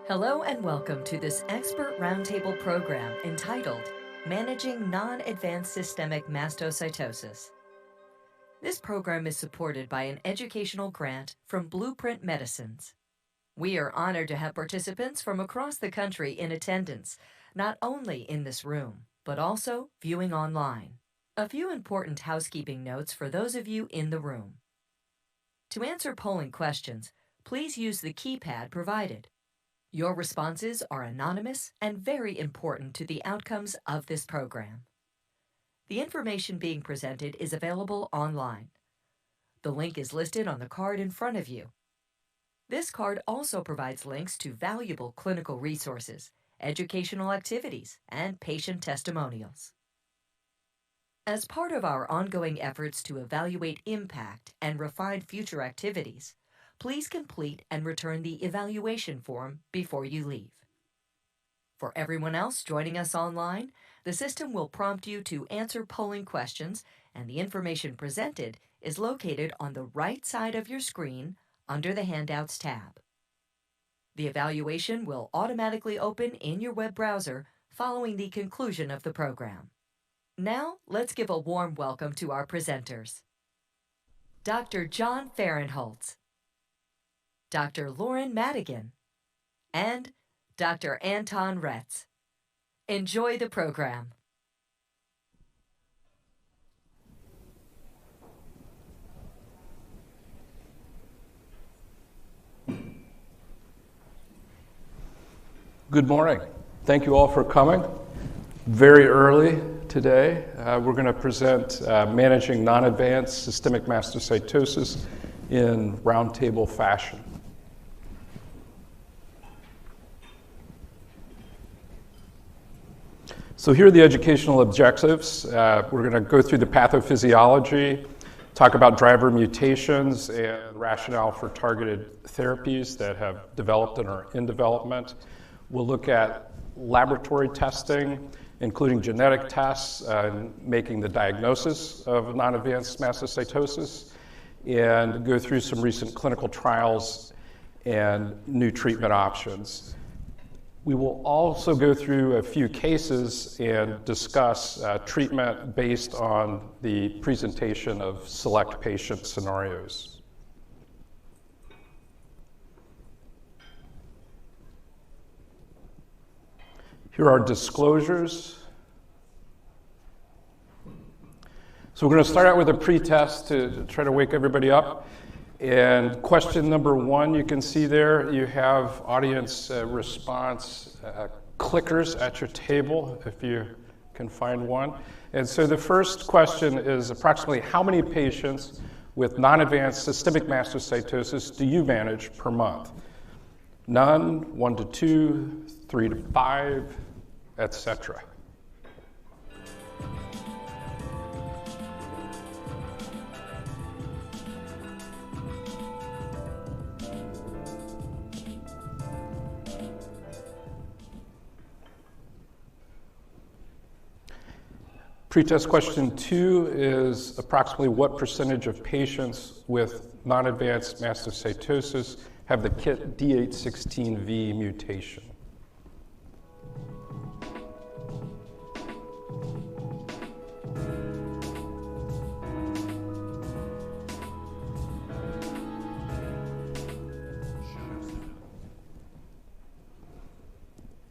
Hello and welcome to this Expert Roundtable program entitled Managing Non-Advanced Systemic Mastocytosis. This program is supported by an educational grant from Blueprint Medicines. We are honored to have participants from across the country in attendance, not only in this room, but also viewing online. A few important housekeeping notes for those of you in the room. To answer polling questions, please use the keypad provided. Your responses are anonymous and very important to the outcomes of this program. The information being presented is available online. The link is listed on the card in front of you. This card also provides links to valuable clinical resources, educational activities, and patient testimonials. As part of our ongoing efforts to evaluate impact and refine future activities, please complete and return the evaluation form before you leave. For everyone else joining us online, the system will prompt you to answer polling questions, and the information presented is located on the right side of your screen under the Handouts tab. The evaluation will automatically open in your web browser following the conclusion of the program. Now, let's give a warm welcome to our presenters. Dr. John Fahrenholtz, Dr. Lauren Madigan, and Dr. Anton Retz. Enjoy the program. Good morning. Thank you all for coming. Very early today, we're going to present managing non-advanced systemic mastocytosis in roundtable fashion. So here are the educational objectives. We're going to go through the pathophysiology, talk about driver mutations and rationale for targeted therapies that have developed and are in development. We'll look at laboratory testing, including genetic tests, making the diagnosis of non-advanced mastocytosis, and go through some recent clinical trials and new treatment options. We will also go through a few cases and discuss treatment based on the presentation of select patient scenarios. Here are disclosures. So we're going to start out with a pre-test to try to wake everybody up. And question number one, you can see there, you have audience response clickers at your table, if you can find one. And so the first question is approximately how many patients with non-advanced systemic mastocytosis do you manage per month? None, 1 to 2, 3 to 5, etc. Pretest question 2 is approximately what percentage of patients with non-advanced mastocytosis have the KIT D816V mutation?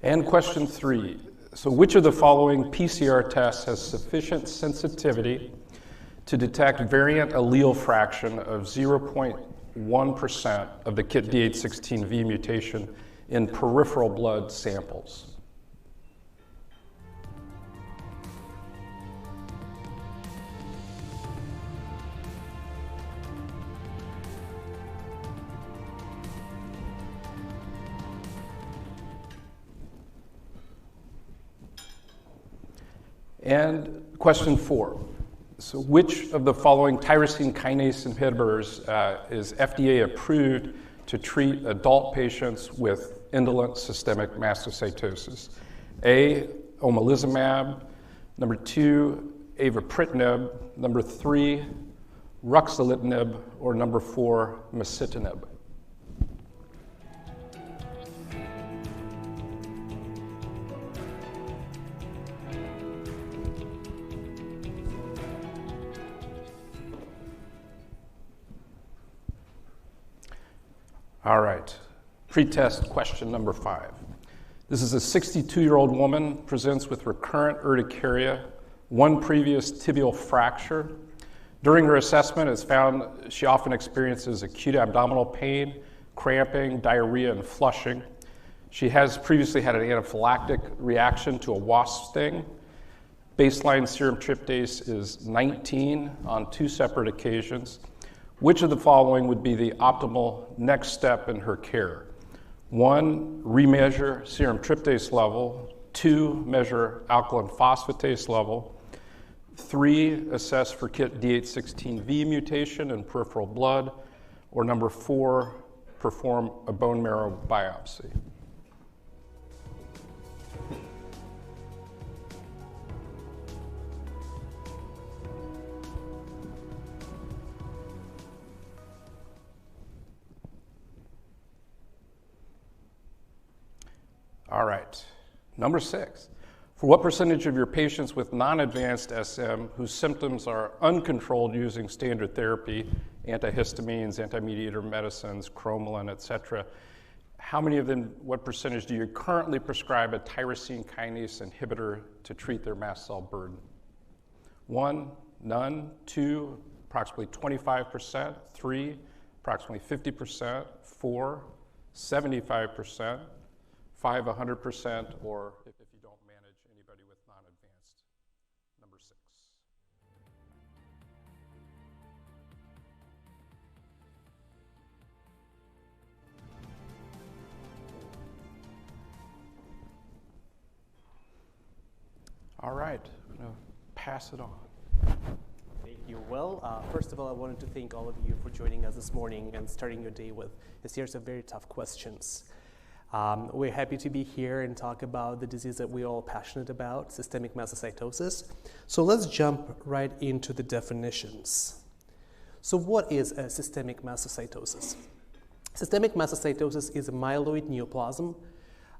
And question 3. So which of the following PCR tests has sufficient sensitivity to detect variant allele fraction of 0.1% of the KIT D816V mutation in peripheral blood samples? And question 4. So which of the following tyrosine kinase inhibitors is FDA approved to treat adult patients with indolent systemic mastocytosis? A, omalizumab. Number 2, avapritinib. Number 3, ruxolitinib. Or number 4, masitinib. All right, pretest question number 5. This is a 62-year-old woman, presents with recurrent urticaria, 1 previous tibial fracture. During her assessment, it's found she often experiences acute abdominal pain, cramping, diarrhea, and flushing. She has previously had an anaphylactic reaction to a wasp sting. Baseline serum tryptase is 19 on 2 separate occasions. Which of the following would be the optimal next step in her care? 1, remeasure serum tryptase level. 2, measure alkaline phosphatase level. 3, assess for KIT D816V mutation in peripheral blood. Or number 4, perform a bone marrow biopsy. All right, number 6. For what percentage of your patients with non-advanced SM whose symptoms are uncontrolled using standard therapy, antihistamines, antimediator medicines, cromolyn, et cetera, how many of them, what percentage do you currently prescribe a tyrosine kinase inhibitor to treat their mast cell burden? 1, none. 2, approximately 25%. 3, approximately 50%. 4, 75%. 5, 100%, or if you don't manage anybody with non-advanced, number 6. All right, I'm going to pass it on. Thank you. Well, first of all, I wanted to thank all of you for joining us this morning and starting your day with a series of very tough questions. We're happy to be here and talk about the disease that we're all passionate about, systemic mastocytosis. So let's jump right into the definitions. So what is a systemic mastocytosis? Systemic mastocytosis is a myeloid neoplasm.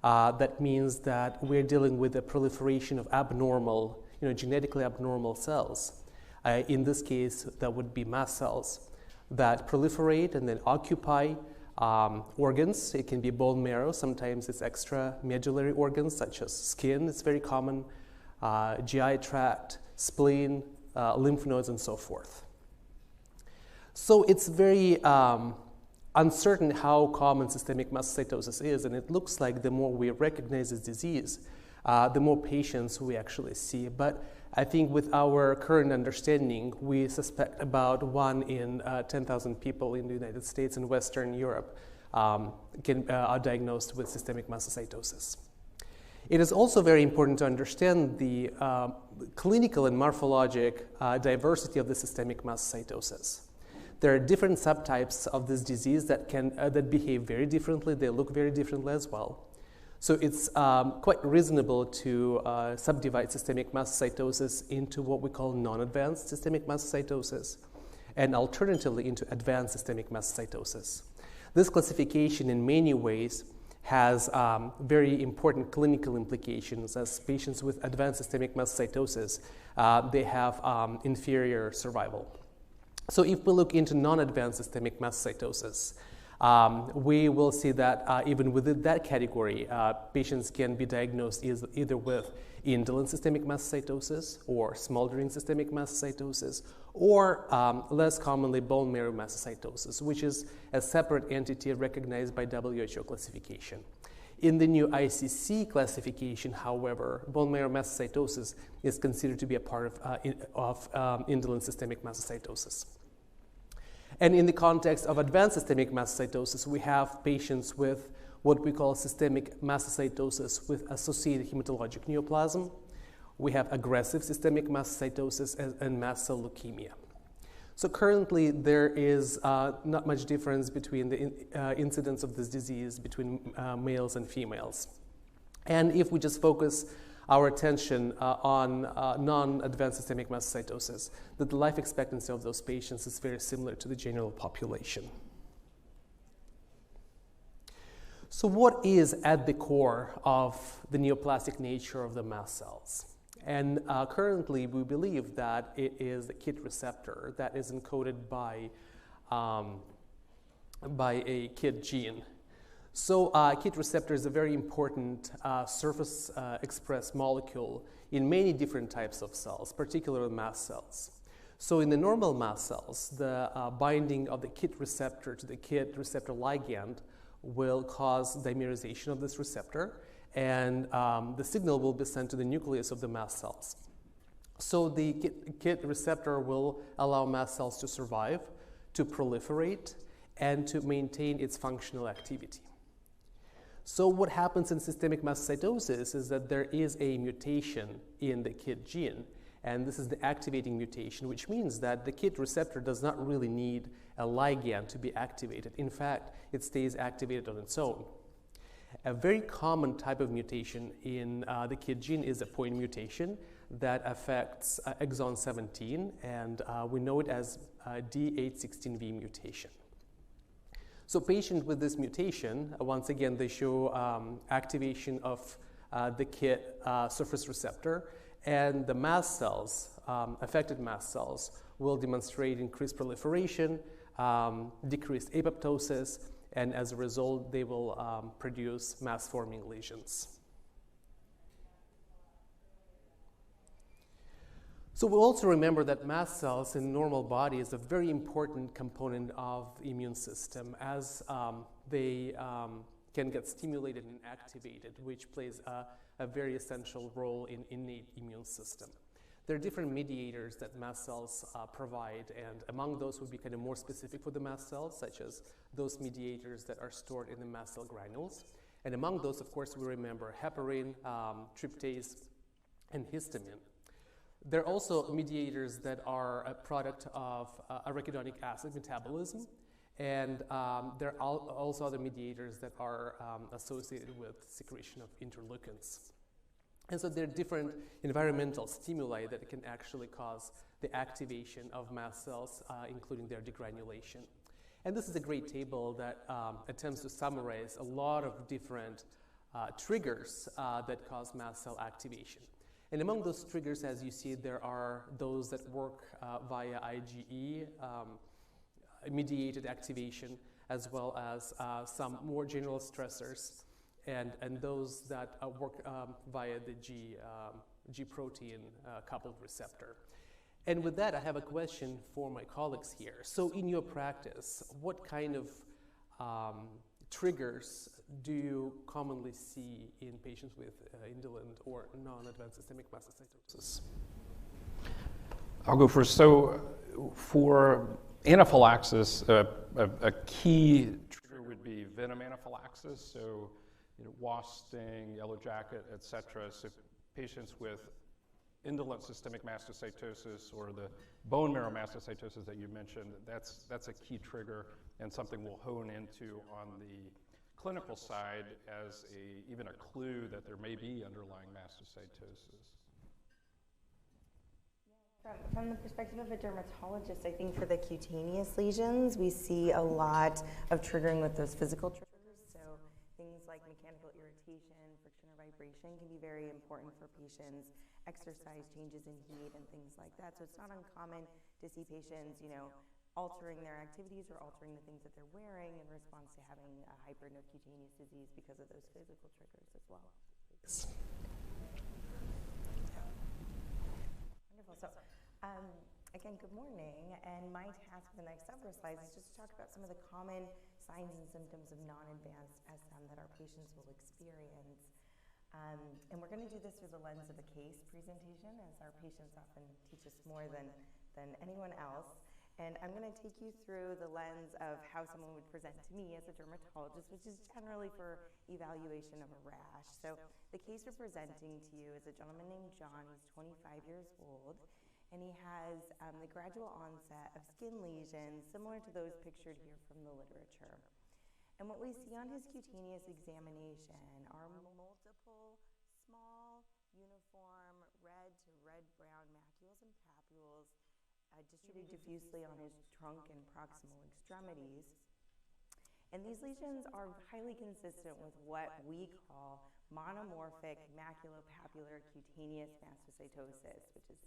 That means that we're dealing with the proliferation of abnormal, genetically abnormal cells. In this case, that would be mast cells that proliferate and then occupy organs. It can be bone marrow. Sometimes it's extramedullary organs such as skin. It's very common. GI tract, spleen, lymph nodes, and so forth. So it's very uncertain how common systemic mastocytosis is, and it looks like the more we recognize this disease, the more patients we actually see. But I think with our current understanding, we suspect about 1 in 10,000 people in the United States and Western Europe are diagnosed with systemic mastocytosis. It is also very important to understand the clinical and morphologic diversity of the systemic mastocytosis. There are different subtypes of this disease that behave very differently. They look very differently as well. So it's quite reasonable to subdivide systemic mastocytosis into what we call non-advanced systemic mastocytosis and alternatively into advanced systemic mastocytosis. This classification in many ways has very important clinical implications. As patients with advanced systemic mastocytosis, they have inferior survival. So if we look into non-advanced systemic mastocytosis, we will see that even within that category, patients can be diagnosed either with indolent systemic mastocytosis or smoldering systemic mastocytosis, or less commonly bone marrow mastocytosis, which is a separate entity recognized by WHO classification. In the new ICC classification, however, bone marrow mastocytosis is considered to be a part of indolent systemic mastocytosis. And in the context of advanced systemic mastocytosis, we have patients with what we call systemic mastocytosis with associated hematologic neoplasm. We have aggressive systemic mastocytosis and mast cell leukemia. So currently, there is not much difference between the incidence of this disease between males and females. And if we just focus our attention on non-advanced systemic mastocytosis, that the life expectancy of those patients is very similar to the general population. So what is at the core of the neoplastic nature of the mast cells? And currently, we believe that it is the KIT receptor that is encoded by by a KIT gene. So KIT receptor is a very important surface expressed molecule in many different types of cells, particularly mast cells. So in the normal mast cells, the binding of the KIT receptor to the KIT receptor ligand will cause dimerization of this receptor, and the signal will be sent to the nucleus of the mast cells. So the KIT receptor will allow mast cells to survive, to proliferate, and to maintain its functional activity. So what happens in systemic mastocytosis is that there is a mutation in the KIT gene, and this is the activating mutation, which means that the KIT receptor does not really need a ligand to be activated. In fact, it stays activated on its own. A very common type of mutation in the KIT gene is a point mutation that affects exon 17, and we know it as D816V mutation. So patients with this mutation, once again, they show activation of the KIT surface receptor, and the mast cells, affected mast cells, will demonstrate increased proliferation, decreased apoptosis, and as a result, they will produce mass-forming lesions. So we'll also remember that mast cells in normal body is a very important component of the immune system, as they can get stimulated and activated, which plays a very essential role in innate immune system. There are different mediators that mast cells provide, and among those would be kind of more specific for the mast cells, such as those mediators that are stored in the mast cell granules. And among those, of course, we remember heparin, tryptase, and histamine. There are also mediators that are a product of arachidonic acid metabolism, and there are also other mediators that are associated with secretion of interleukins. And so there are different environmental stimuli that can actually cause the activation of mast cells, including their degranulation. And this is a great table that attempts to summarize a lot of different triggers that cause mast cell activation. And among those triggers, as you see, there are those that work via IgE mediated activation, as well as some more general stressors, and those that work via the G protein coupled receptor. And with that, I have a question for my colleagues here. So in your practice, what kind of triggers do you commonly see in patients with indolent or non-advanced systemic mastocytosis? I'll go first. So for anaphylaxis, a key trigger would be venom anaphylaxis, so wasp sting, yellow jacket, et cetera. So patients with indolent systemic mastocytosis or the bone marrow mastocytosis that you mentioned, that's a key trigger and something we'll hone into on the clinical side as even a clue that there may be underlying mastocytosis. From the perspective of a dermatologist, I think for the cutaneous lesions, we see a lot of triggering with those physical triggers. So things like mechanical irritation, friction or vibration can be very important for patients. Exercise, changes in heat, and things like that. So it's not uncommon to see patients, altering their activities or altering the things that they're wearing in response to having a hypercutaneous disease because of those physical triggers as well. Wonderful. So, again, good morning. And my task for the next several slides is just to talk about some of the common signs and symptoms of non-advanced SM that our patients will experience. And we're going to do this through the lens of a case presentation, as our patients often teach us more than anyone else. And I'm going to take you through the lens of how someone would present to me as a dermatologist, which is generally for evaluation of a rash. So the case we're presenting to you is a gentleman named John. He's 25 years old, and he has the gradual onset of skin lesions similar to those pictured here from the literature. And what we see on his cutaneous examination are multiple small, uniform, red to red-brown macules and papules distributed diffusely on his trunk and proximal extremities. And these lesions are highly consistent with what we call monomorphic maculopapular cutaneous mastocytosis, which is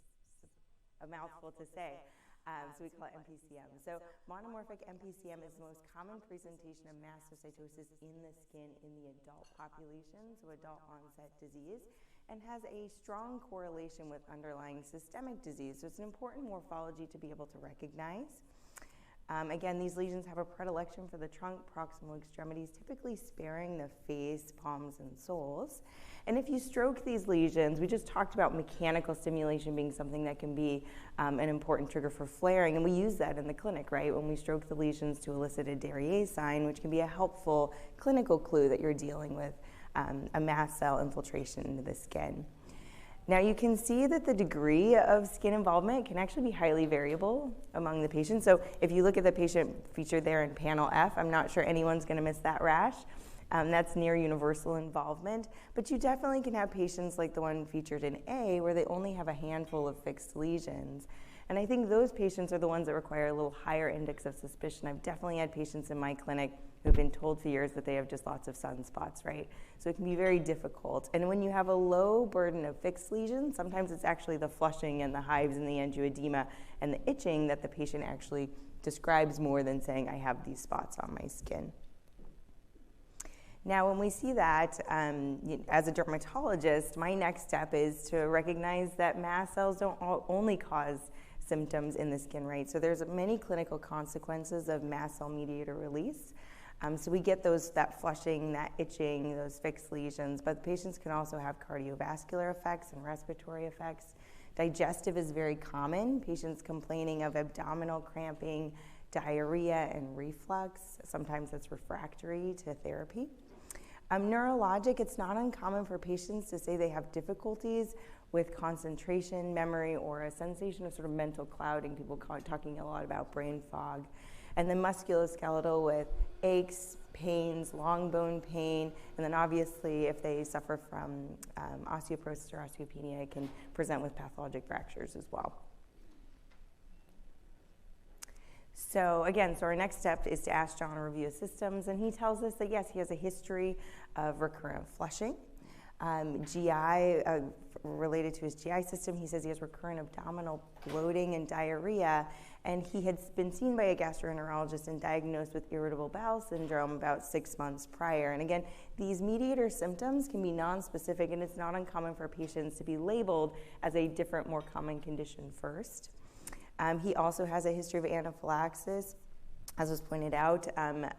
a mouthful to say. So we call it MPCM. So monomorphic MPCM is the most common presentation of mastocytosis in the skin in the adult population, so adult onset disease, and has a strong correlation with underlying systemic disease. So it's an important morphology to be able to recognize. Again, these lesions have a predilection for the trunk, proximal extremities, typically sparing the face, palms, and soles. And if you stroke these lesions, we just talked about mechanical stimulation being something that can be an important trigger for flaring, and we use that in the clinic, right? When we stroke the lesions to elicit a Derrier sign, which can be a helpful clinical clue that you're dealing with a mast cell infiltration into the skin. Now you can see that the degree of skin involvement can actually be highly variable among the patients. So if you look at the patient featured there in panel F, I'm not sure anyone's going to miss that rash. That's near universal involvement, but you definitely can have patients like the one featured in A where they only have a handful of fixed lesions. And I think those patients are the ones that require a little higher index of suspicion. I've definitely had patients in my clinic who've been told for years that they have just lots of sunspots, right? So it can be very difficult. And when you have a low burden of fixed lesions, sometimes it's actually the flushing and the hives and the angioedema and the itching that the patient actually describes more than saying, I have these spots on my skin. Now, when we see that, as a dermatologist, my next step is to recognize that mast cells don't only cause symptoms in the skin, right? So there's many clinical consequences of mast cell mediator release. So we get that flushing, that itching, those fixed lesions, but patients can also have cardiovascular effects and respiratory effects. Digestive is very common. Patients complaining of abdominal cramping, diarrhea, and reflux. Sometimes that's refractory to therapy. Neurologic, it's not uncommon for patients to say they have difficulties with concentration, memory, or a sensation of sort of mental clouding. People talking a lot about brain fog. And then musculoskeletal with aches, pains, long bone pain, and then obviously if they suffer from osteoporosis or osteopenia, it can present with pathologic fractures as well. So again, our next step is to ask John to review his systems, and he tells us that yes, he has a history of recurrent flushing. GI, related to his GI system, he says he has recurrent abdominal bloating and diarrhea, and he had been seen by a gastroenterologist and diagnosed with irritable bowel syndrome about 6 months prior. And again, these mediator symptoms can be nonspecific, and it's not uncommon for patients to be labeled as a different, more common condition first. He also has a history of anaphylaxis, as was pointed out,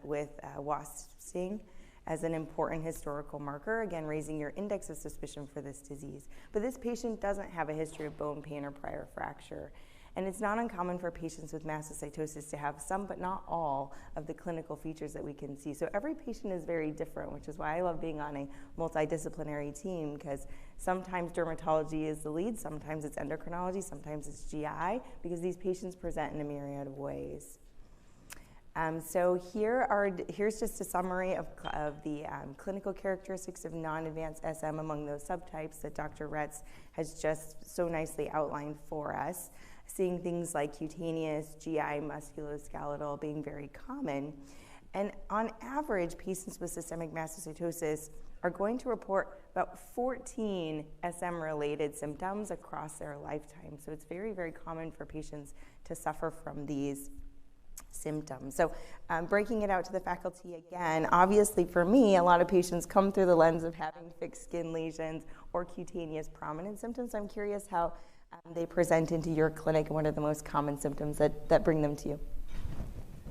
with wasp sting as an important historical marker, again, raising your index of suspicion for this disease. But this patient doesn't have a history of bone pain or prior fracture. And it's not uncommon for patients with mastocytosis to have some, but not all, of the clinical features that we can see. So every patient is very different, which is why I love being on a multidisciplinary team, because sometimes dermatology is the lead, sometimes it's endocrinology, sometimes it's GI, because these patients present in a myriad of ways. So here's just a summary of the clinical characteristics of non-advanced SM among those subtypes that Dr. Retz has just so nicely outlined for us, seeing things like cutaneous, GI, musculoskeletal being very common. And on average, patients with systemic mastocytosis are going to report about 14 SM-related symptoms across their lifetime. So it's very, very common for patients to suffer from these symptoms. So breaking it out to the faculty again, obviously for me, a lot of patients come through the lens of having fixed skin lesions or cutaneous prominent symptoms. I'm curious how they present into your clinic and what are the most common symptoms that bring them to you?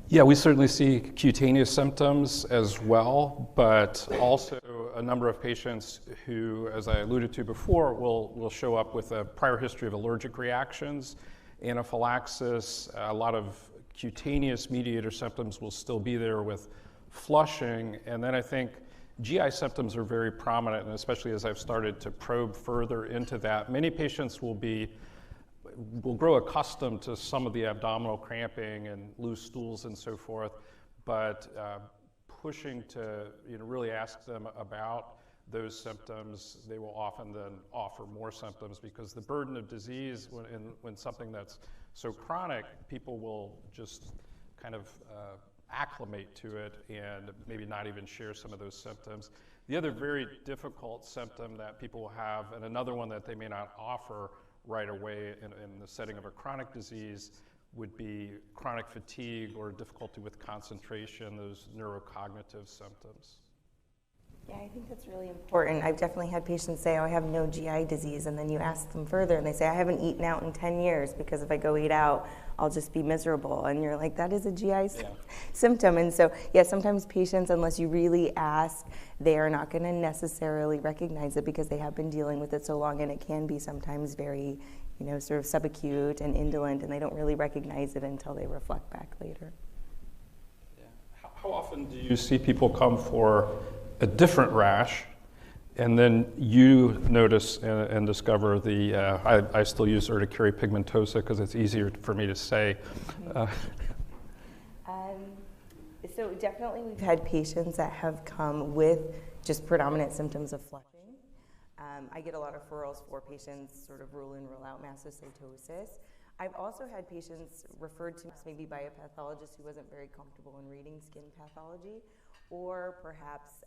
Yeah, we certainly see cutaneous symptoms as well, but also a number of patients who, as I alluded to before, will show up with a prior history of allergic reactions, anaphylaxis, a lot of cutaneous mediator symptoms will still be there with flushing, and then I think GI symptoms are very prominent, and especially as I've started to probe further into that, many patients will grow accustomed to some of the abdominal cramping and loose stools and so forth, but pushing to really ask them about those symptoms, they will often then offer more symptoms because the burden of disease when something that's so chronic, people will just kind of acclimate to it and maybe not even share some of those symptoms. The other very difficult symptom that people will have, and another one that they may not offer right away in the setting of a chronic disease, would be chronic fatigue or difficulty with concentration, those neurocognitive symptoms. Yeah, I think that's really important. I've definitely had patients say, oh, I have no GI disease, and then you ask them further, and they say, I haven't eaten out in 10 years because if I go eat out, I'll just be miserable. And you're like, that is a GI symptom. And so, yeah, sometimes patients, unless you really ask, they are not going to necessarily recognize it because they have been dealing with it so long, and it can be sometimes very, sort of subacute and indolent, and they don't really recognize it until they reflect back later. Yeah. How often do you see people come for a different rash, and then you notice and discover the, I still use urticaria pigmentosa because it's easier for me to say. So definitely we've had patients that have come with just predominant symptoms of flushing. I get a lot of referrals for patients sort of rule in, rule out mastocytosis. I've also had patients referred to maybe by a pathologist who wasn't very comfortable in reading skin pathology, or perhaps,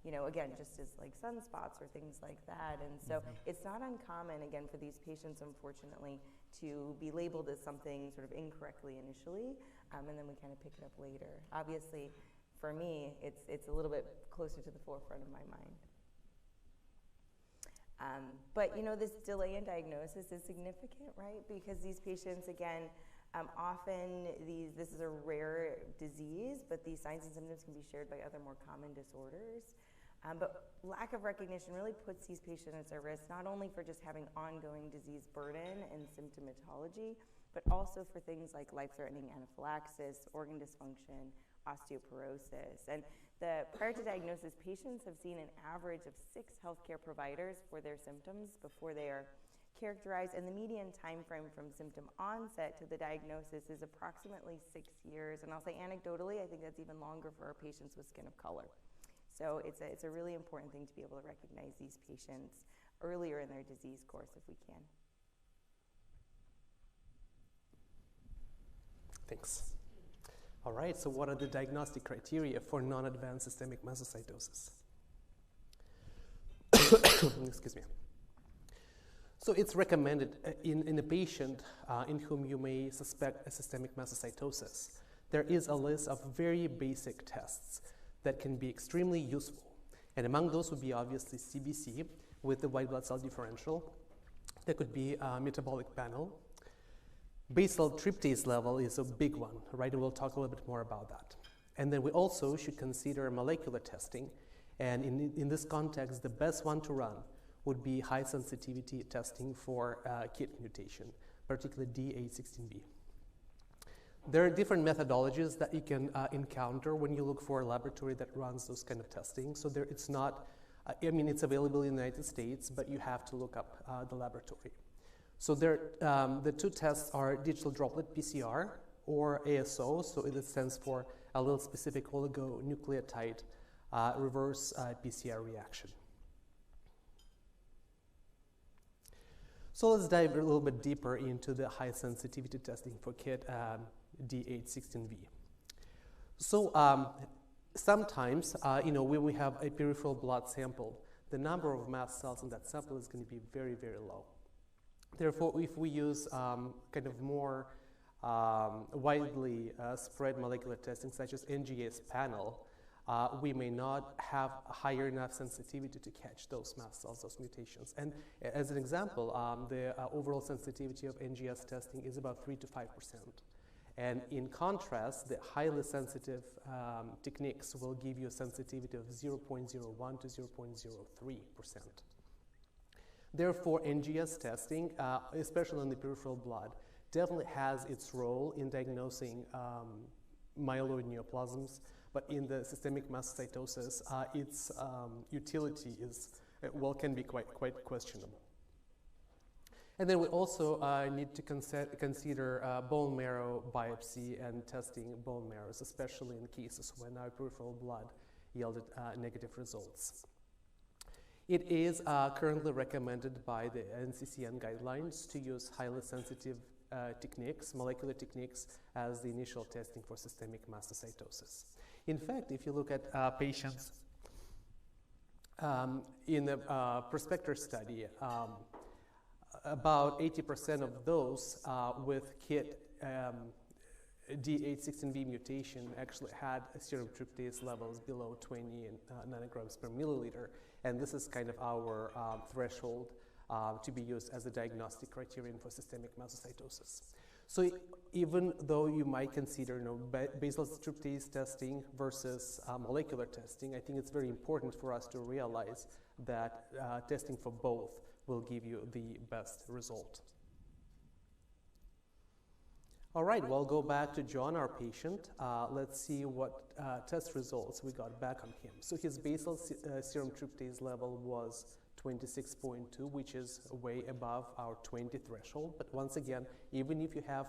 again, just as like sunspots or things like that. And so it's not uncommon, again, for these patients, unfortunately, to be labeled as something sort of incorrectly initially, and then we kind of pick it up later. Obviously, for me, it's a little bit closer to the forefront of my mind. But this delay in diagnosis is significant, right? Because these patients, again, often this is a rare disease, but these signs and symptoms can be shared by other more common disorders. But lack of recognition really puts these patients at risk, not only for just having ongoing disease burden and symptomatology, but also for things like life-threatening anaphylaxis, organ dysfunction, osteoporosis. And prior to diagnosis, patients have seen an average of 6 healthcare providers for their symptoms before they are characterized, and the median time frame from symptom onset to the diagnosis is approximately 6 years. And I'll say anecdotally, I think that's even longer for our patients with skin of color. So it's a really important thing to be able to recognize these patients earlier in their disease course if we can. Thanks. All right, so what are the diagnostic criteria for non-advanced systemic mastocytosis? Excuse me. So it's recommended in a patient in whom you may suspect a systemic mastocytosis. There is a list of very basic tests that can be extremely useful. And among those would be obviously CBC with the white blood cell differential. There could be a metabolic panel. Basal tryptase level is a big one, right? And we'll talk a little bit more about that. And then we also should consider molecular testing. And in this context, the best one to run would be high sensitivity testing for KIT mutation, particularly D816V. There are different methodologies that you can encounter when you look for a laboratory that runs those kind of testing. So it's not, it's available in the United States, but you have to look up the laboratory. So the 2 tests are digital droplet PCR or ASO, so it stands for allele specific oligonucleotide reverse PCR reaction. So let's dive a little bit deeper into the high sensitivity testing for KIT D816V. So sometimes, when we have a peripheral blood sample, the number of mast cells in that sample is going to be very, very low. Therefore, if we use kind of more widely spread molecular testing, such as NGS panel, we may not have higher enough sensitivity to catch those mast cells, those mutations. And as an example, the overall sensitivity of NGS testing is about 3 to 5%. And in contrast, the highly sensitive techniques will give you a sensitivity of 0.01 to 0.03%. Therefore, NGS testing, especially in the peripheral blood, definitely has its role in diagnosing myeloid neoplasms, but in the systemic mastocytosis, its utility can be quite questionable. And then we also need to consider bone marrow biopsy and testing bone marrows, especially in cases when our peripheral blood yielded negative results. It is currently recommended by the NCCN guidelines to use highly sensitive techniques, molecular techniques, as the initial testing for systemic mastocytosis. In fact, if you look at patients in the prospector study, about 80% of those with KIT D816V mutation actually had serum tryptase levels below 20 nanograms per milliliter, and this is kind of our threshold to be used as a diagnostic criterion for systemic mastocytosis. So even though you might consider basal tryptase testing versus molecular testing, I think it's very important for us to realize that testing for both will give you the best result. All right, well, go back to John, our patient. Let's see what test results we got back on him. So his basal serum tryptase level was 26.2, which is way above our 20 threshold. But once again, even if you have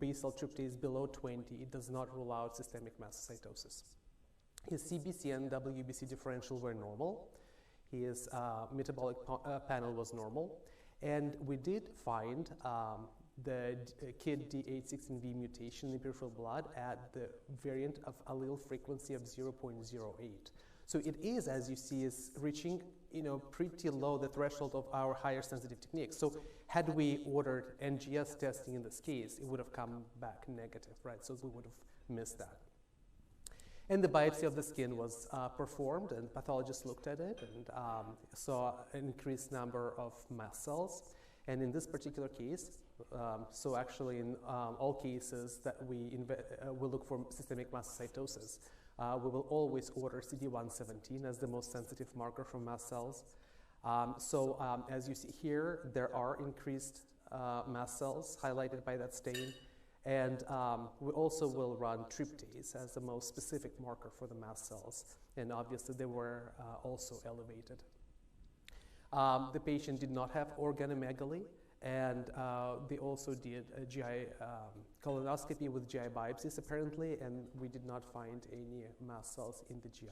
basal tryptase below 20, it does not rule out systemic mastocytosis. His CBC and WBC differential were normal. His metabolic panel was normal. And we did find the KIT D816V mutation in the peripheral blood at the variant of allele frequency of 0.08. So it is, as you see, is reaching pretty low the threshold of our higher sensitive techniques. So had we ordered NGS testing in this case, it would have come back negative, right? So we would have missed that. And the biopsy of the skin was performed, and pathologists looked at it and saw an increased number of mast cells. And in this particular case, so actually in all cases that we look for systemic mastocytosis, we will always order CD117 as the most sensitive marker for mast cells. As you see here, there are increased mast cells highlighted by that stain. And we also will run tryptase as the most specific marker for the mast cells. And obviously, they were also elevated. The patient did not have organomegaly, and they also did a GI colonoscopy with GI biopsies, apparently, and we did not find any mast cells in the GI.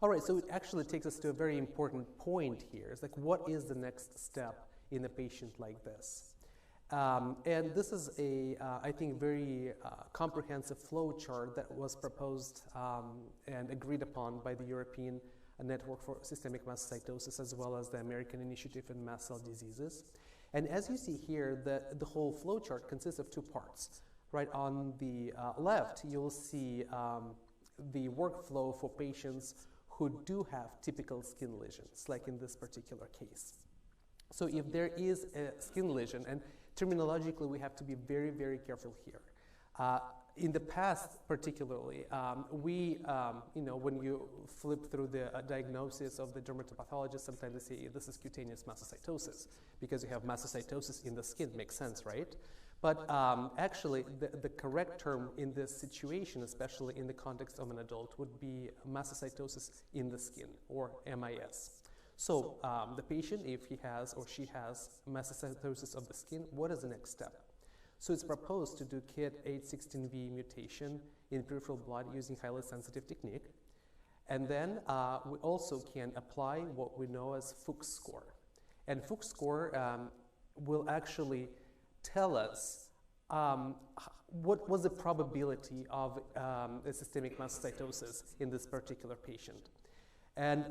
All right, so it actually takes us to a very important point here. It's like, what is the next step in a patient like this? And this is a, I think, very comprehensive flow chart that was proposed and agreed upon by the European Network for Systemic Mastocytosis, as well as the American Initiative in Mast Cell Diseases. And as you see here, the whole flow chart consists of two parts. Right on the left, you'll see the workflow for patients who do have typical skin lesions, like in this particular case. So if there is a skin lesion, and terminologically we have to be very, very careful here. In the past, particularly, when you flip through the diagnosis of the dermatopathologist, sometimes they say this is cutaneous mastocytosis because you have mastocytosis in the skin. Makes sense, right? But actually, the correct term in this situation, especially in the context of an adult, would be mastocytosis in the skin, or MIS. So the patient, if he has or she has mastocytosis of the skin, what is the next step? So it's proposed to do KIT D816V mutation in peripheral blood using highly sensitive technique. And then we also can apply what we know as Fuchs score. And Fuchs score will actually tell us what was the probability of a systemic mastocytosis in this particular patient. And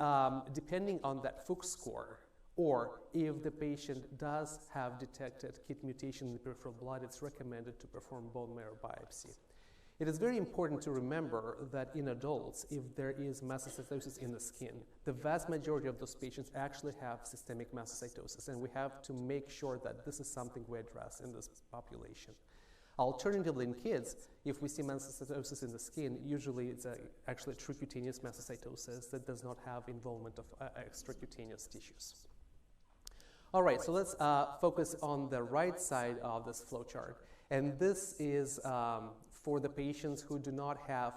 depending on that Fuchs score, or if the patient does have detected KIT mutation in the peripheral blood, it's recommended to perform bone marrow biopsy. It is very important to remember that in adults, if there is mastocytosis in the skin, the vast majority of those patients actually have systemic mastocytosis, and we have to make sure that this is something we address in this population. Alternatively, in kids, if we see mastocytosis in the skin, usually it's actually true cutaneous mastocytosis that does not have involvement of extracutaneous tissues. All right, so let's focus on the right side of this flowchart. And this is for the patients who do not have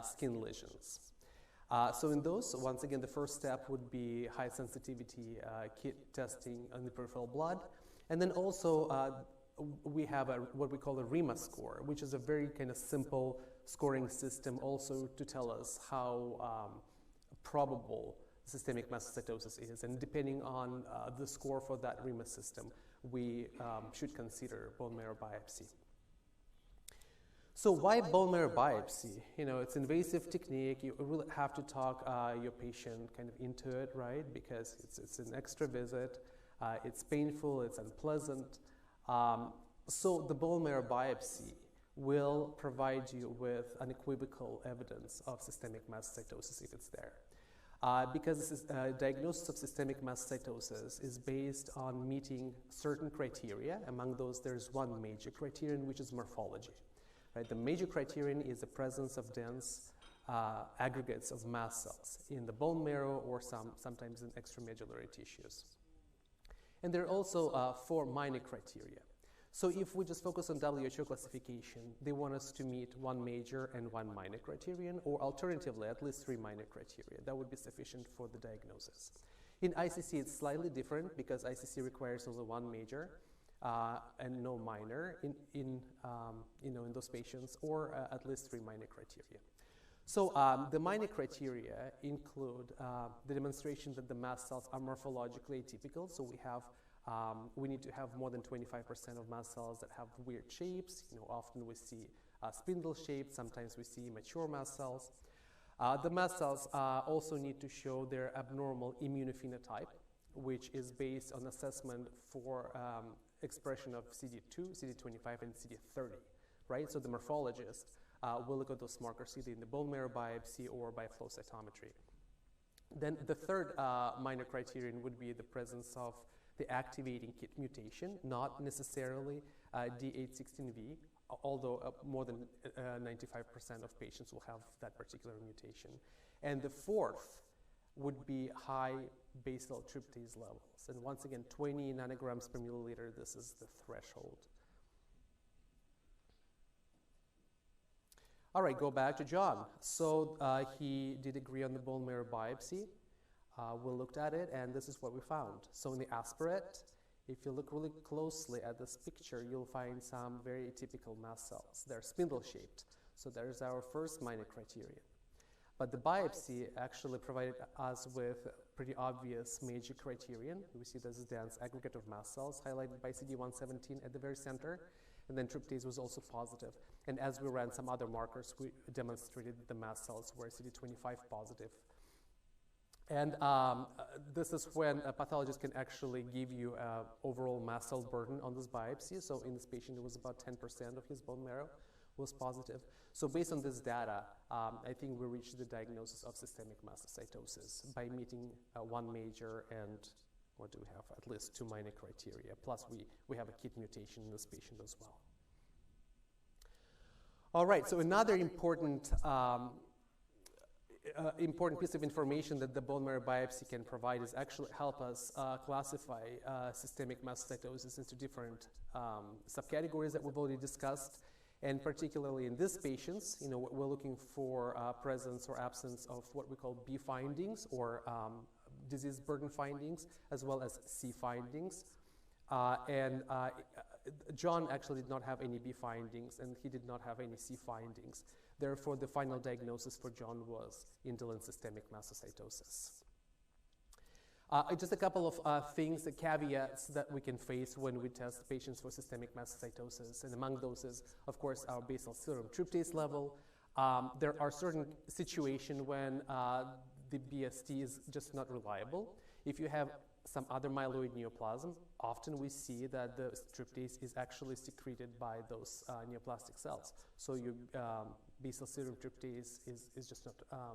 skin lesions. So in those, once again, the first step would be high sensitivity KIT testing on the peripheral blood. And then also we have what we call a REMA score, which is a very kind of simple scoring system also to tell us how probable systemic mastocytosis is. And depending on the score for that REMA system, we should consider bone marrow biopsy. So why bone marrow biopsy? You know, it's an invasive technique. You really have to talk your patient kind of into it, right? Because it's an extra visit. It's painful, it's unpleasant. So the bone marrow biopsy will provide you with unequivocal evidence of systemic mastocytosis if it's there. Because diagnosis of systemic mastocytosis is based on meeting certain criteria. Among those, there's one major criterion, which is morphology. Right? The major criterion is the presence of dense aggregates of mast cells in the bone marrow or sometimes in extramedullary tissues. And there are also 4 minor criteria. So if we just focus on WHO classification, they want us to meet 1 major and 1 minor criterion, or alternatively, at least 3 minor criteria. That would be sufficient for the diagnosis. In ICC, it's slightly different because ICC requires only 1 major and no minor in those patients, or at least 3 minor criteria. So the minor criteria include the demonstration that the mast cells are morphologically atypical. So we need to have more than 25% of mast cells that have weird shapes. Often we see spindle shaped, sometimes we see mature mast cells. The mast cells also need to show their abnormal immunophenotype, which is based on assessment for expression of CD2, CD25, and CD30, right? So the morphologist will look at those markers either in the bone marrow biopsy or by flow cytometry. Then the third minor criterion would be the presence of the activating KIT mutation, not necessarily D816V, although more than 95% of patients will have that particular mutation. And the fourth would be high basal tryptase levels. And once again, 20 nanograms per milliliter, this is the threshold. All right, go back to John. So he did agree on the bone marrow biopsy. We looked at it, and this is what we found. So in the aspirate, if you look really closely at this picture, you'll find some very atypical mast cells. They're spindle-shaped. So there's our first minor criterion. But the biopsy actually provided us with pretty obvious major criterion. We see this dense aggregate of mast cells highlighted by CD117 at the very center. And then tryptase was also positive. And as we ran some other markers, we demonstrated that the mast cells were CD25 positive. And this is when a pathologist can actually give you an overall mast cell burden on this biopsy. So in this patient, it was about 10% of his bone marrow was positive. So based on this data, I think we reached the diagnosis of systemic mastocytosis by meeting 1 major and, what do we have? At least 2 minor criteria. Plus, we have a KIT mutation in this patient as well. All right, so another important piece of information that the bone marrow biopsy can provide is actually help us classify systemic mastocytosis into different subcategories that we've already discussed. And particularly in these patients, we're looking for presence or absence of what we call B findings, or disease burden findings, as well as C findings. John actually did not have any B findings, and he did not have any C findings. Therefore, the final diagnosis for John was indolent systemic mastocytosis. Just a couple of things, the caveats that we can face when we test patients for systemic mastocytosis. And among those is, of course, our basal serum tryptase level. There are certain situations when the BST is just not reliable. If you have some other myeloid neoplasm, often we see that the tryptase is actually secreted by those neoplastic cells. So your basal serum tryptase is just not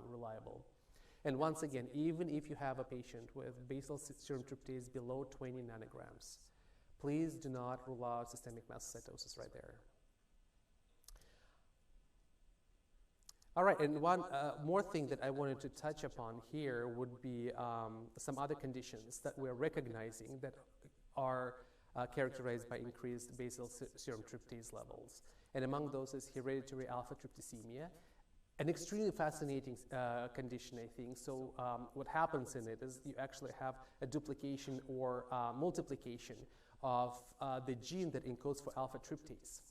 reliable. And once again, even if you have a patient with basal serum tryptase below 20 nanograms, please do not rule out systemic mastocytosis right there. All right, and one more thing that I wanted to touch upon here would be some other conditions that we're recognizing that are characterized by increased basal serum tryptase levels. And among those is hereditary alpha tryptosemia, an extremely fascinating condition, I think. So what happens in it is you actually have a duplication or multiplication of the gene that encodes for alpha tryptase.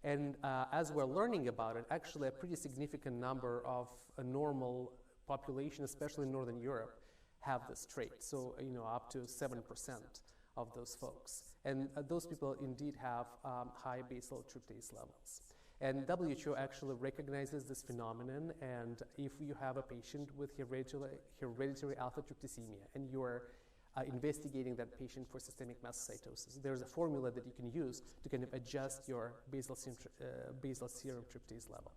And as we're learning about it, actually a pretty significant number of a normal population, especially in Northern Europe, have this trait. So, up to 7% of those folks. And those people indeed have high basal tryptase levels. And WHO actually recognizes this phenomenon, and if you have a patient with hereditary alpha tryptosemia and you're investigating that patient for systemic mastocytosis. There's a formula that you can use to kind of adjust your basal serum tryptase level.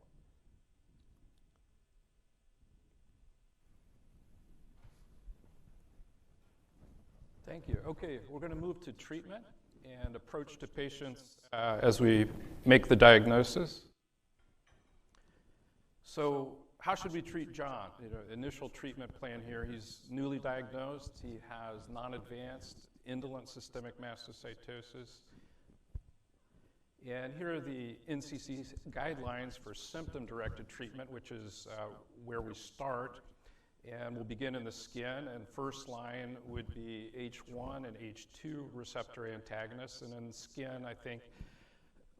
Thank you. Okay, we're going to move to treatment and approach to patients as we make the diagnosis. So how should we treat John? Initial treatment plan here, he's newly diagnosed. He has non-advanced indolent systemic mastocytosis. And here are the NCC guidelines for symptom-directed treatment, which is where we start. And we'll begin in the skin, and first line would be H1 and H2 receptor antagonists. And in skin, I think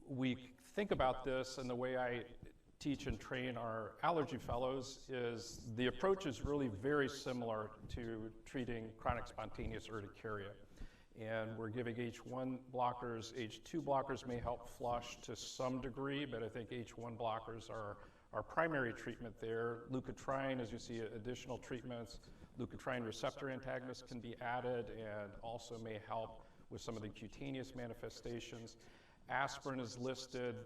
we think about this, and the way I teach and train our allergy fellows is the approach is really very similar to treating chronic spontaneous urticaria. And we're giving H1 blockers. H2 blockers may help flush to some degree, but I think H1 blockers are our primary treatment there. Leukotriene, as you see, additional treatments. Leukotriene receptor antagonists can be added and also may help with some of the cutaneous manifestations. Aspirin is listed,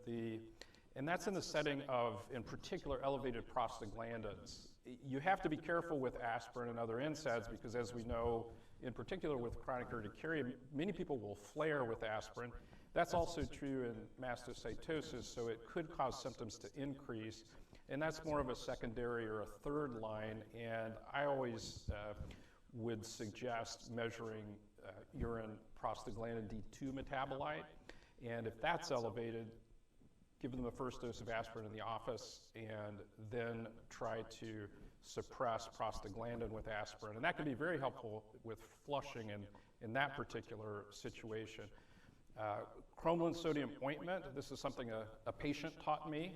and that's in the setting of, in particular, elevated prostaglandins. You have to be careful with aspirin and other NSAIDs because, as we know, in particular with chronic urticaria, many people will flare with aspirin. That's also true in mastocytosis, so it could cause symptoms to increase, and that's more of a secondary or a third line, and I always would suggest measuring urine prostaglandin D2 metabolite, and if that's elevated, give them the first dose of aspirin in the office and then try to suppress prostaglandin with aspirin, and that can be very helpful with flushing in that particular situation. Cromolyn sodium ointment, this is something a patient taught me,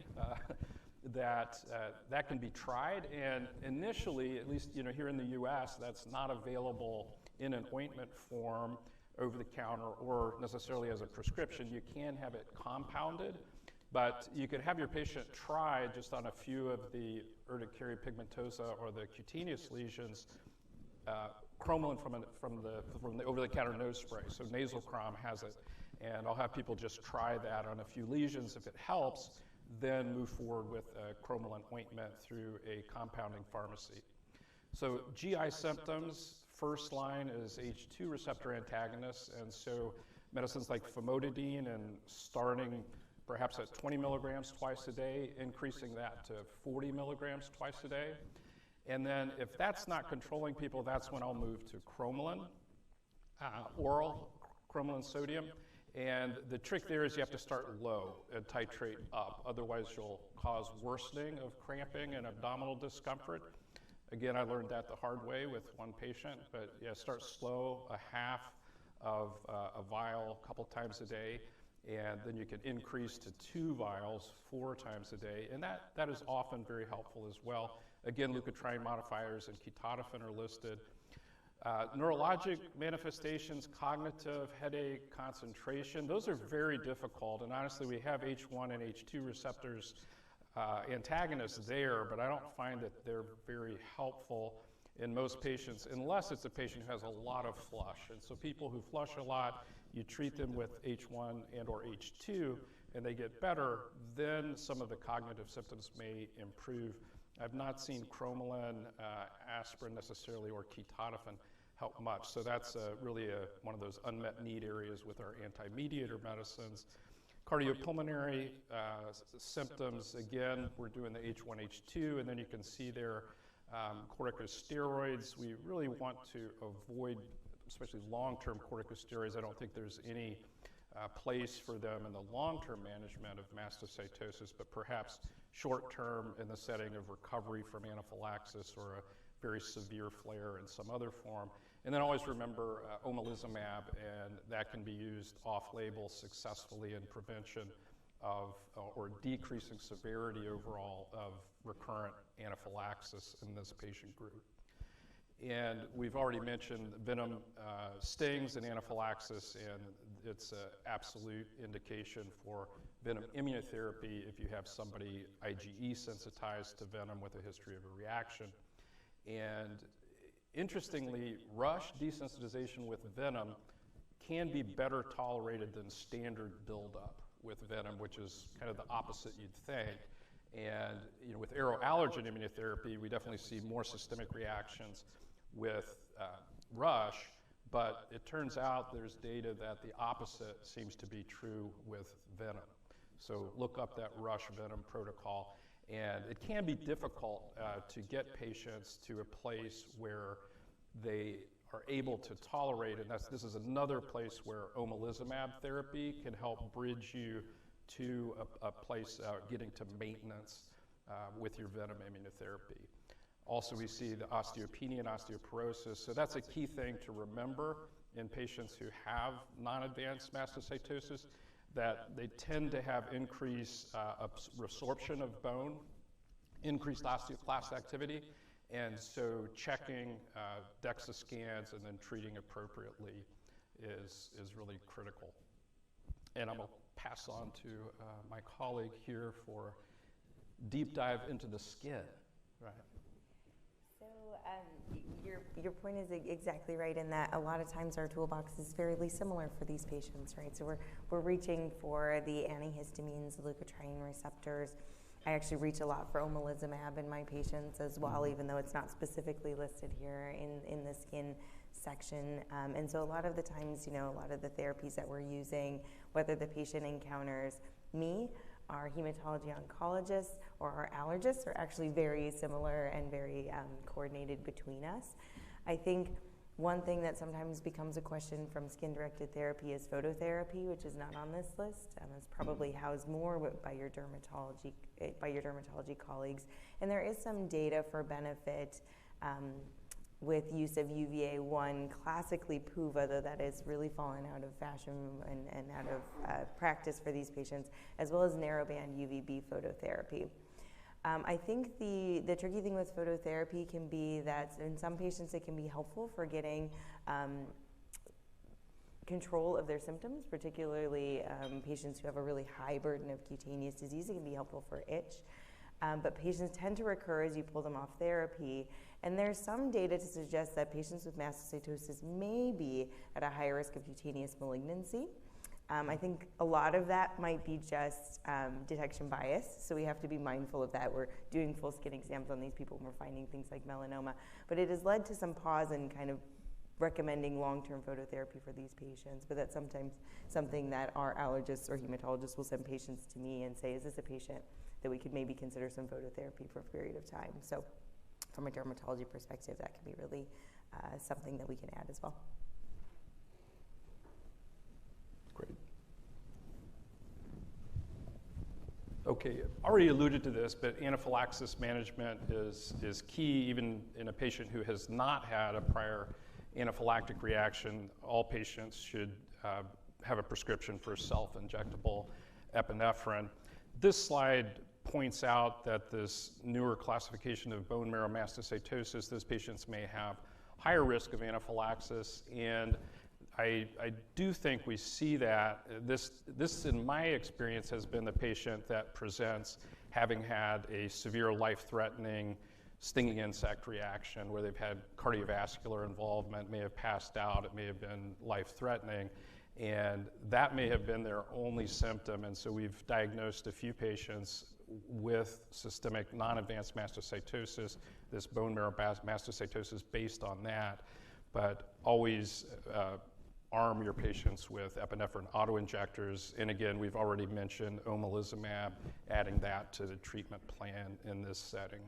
that can be tried, and initially, at least here in the US, that's not available in an ointment form over the counter or necessarily as a prescription. You can have it compounded, but you could have your patient try just on a few of the urticaria pigmentosa or the cutaneous lesions, cromolyn from the over-the-counter nose spray. So Nasal Crom has it, and I'll have people just try that on a few lesions. If it helps, then move forward with a cromolyn ointment through a compounding pharmacy. So GI symptoms, first line is H2 receptor antagonists, and so medicines like famotidine and starting perhaps at 20 milligrams twice a day, increasing that to 40 milligrams twice a day. And then if that's not controlling people, that's when I'll move to cromolyn, oral cromolyn sodium. And the trick there is you have to start low and titrate up. Otherwise, you'll cause worsening of cramping and abdominal discomfort. Again, I learned that the hard way with one patient, but yeah, start slow, a half of a vial a couple times a day, and then you can increase to 2 vials 4 times a day, and that is often very helpful as well. Again, leukotriene modifiers and ketotifen are listed. Neurologic manifestations, cognitive, headache, concentration, those are very difficult, and honestly, we have H1 and H2 receptors antagonists there, but I don't find that they're very helpful in most patients unless it's a patient who has a lot of flush. And so people who flush a lot, you treat them with H1 and or H2 and they get better, then some of the cognitive symptoms may improve. I've not seen cromolyn, aspirin necessarily, or ketotifen help much. So that's really one of those unmet need areas with our anti-mediator medicines. Cardiopulmonary symptoms, again, we're doing the H1, H2, and then you can see there corticosteroids. We really want to avoid, especially long-term corticosteroids. I don't think there's any place for them in the long-term management of mastocytosis, but perhaps short-term in the setting of recovery from anaphylaxis or a very severe flare in some other form. And then always remember omalizumab, and that can be used off-label successfully in prevention of or decreasing severity overall of recurrent anaphylaxis in this patient group. And we've already mentioned venom stings and anaphylaxis, and it's an absolute indication for venom immunotherapy if you have somebody IgE sensitized to venom with a history of a reaction. And interestingly, rush desensitization with venom can be better tolerated than standard buildup with venom, which is kind of the opposite you'd think. And with aeroallergen immunotherapy, we definitely see more systemic reactions with rush, but it turns out there's data that the opposite seems to be true with venom. So look up that rush venom protocol. And it can be difficult to get patients to a place where they are able to tolerate, and this is another place where omalizumab therapy can help bridge you to a place getting to maintenance with your venom immunotherapy. Also, we see the osteopenia and osteoporosis, so that's a key thing to remember in patients who have non-advanced mastocytosis, that they tend to have increased resorption of bone, increased osteoclast activity, and so checking DEXA scans and then treating appropriately is really critical. And I'm going to pass on to my colleague here for deep dive into the skin. Right. So your point is exactly right in that a lot of times our toolbox is fairly similar for these patients, right? So we're reaching for the antihistamines, the leukotriene receptors. I actually reach a lot for omalizumab in my patients as well, even though it's not specifically listed here in the skin section. And so a lot of the times, a lot of the therapies that we're using, whether the patient encounters me, our hematology oncologists, or our allergists, are actually very similar and very coordinated between us. I think one thing that sometimes becomes a question from skin-directed therapy is phototherapy, which is not on this list. It's probably housed more by your dermatology colleagues. And there is some data for benefit with use of UVA1, classically PUVA, though that has really fallen out of fashion and out of practice for these patients, as well as narrowband UVB phototherapy. I think the tricky thing with phototherapy can be that in some patients it can be helpful for getting control of their symptoms, particularly patients who have a really high burden of cutaneous disease. It can be helpful for itch. But patients tend to recur as you pull them off therapy. And there's some data to suggest that patients with mastocytosis may be at a higher risk of cutaneous malignancy. I think a lot of that might be just detection bias, so we have to be mindful of that. We're doing full skin exams on these people and we're finding things like melanoma. But it has led to some pause in kind of recommending long-term phototherapy for these patients, but that's sometimes something that our allergists or hematologists will send patients to me and say, is this a patient that we could maybe consider some phototherapy for a period of time? So from a dermatology perspective, that can be really something that we can add as well. Great. Okay, already alluded to this, but anaphylaxis management is key even in a patient who has not had a prior anaphylactic reaction. All patients should have a prescription for self-injectable epinephrine. This slide points out that this newer classification of bone marrow mastocytosis, those patients may have higher risk of anaphylaxis, and I do think we see that. This, in my experience, has been the patient that presents having had a severe life-threatening stinging insect reaction where they've had cardiovascular involvement, may have passed out, it may have been life-threatening, and that may have been their only symptom. And so we've diagnosed a few patients with systemic non-advanced mastocytosis, this bone marrow mastocytosis based on that, but always arm your patients with epinephrine autoinjectors. And again, we've already mentioned omalizumab, adding that to the treatment plan in this setting.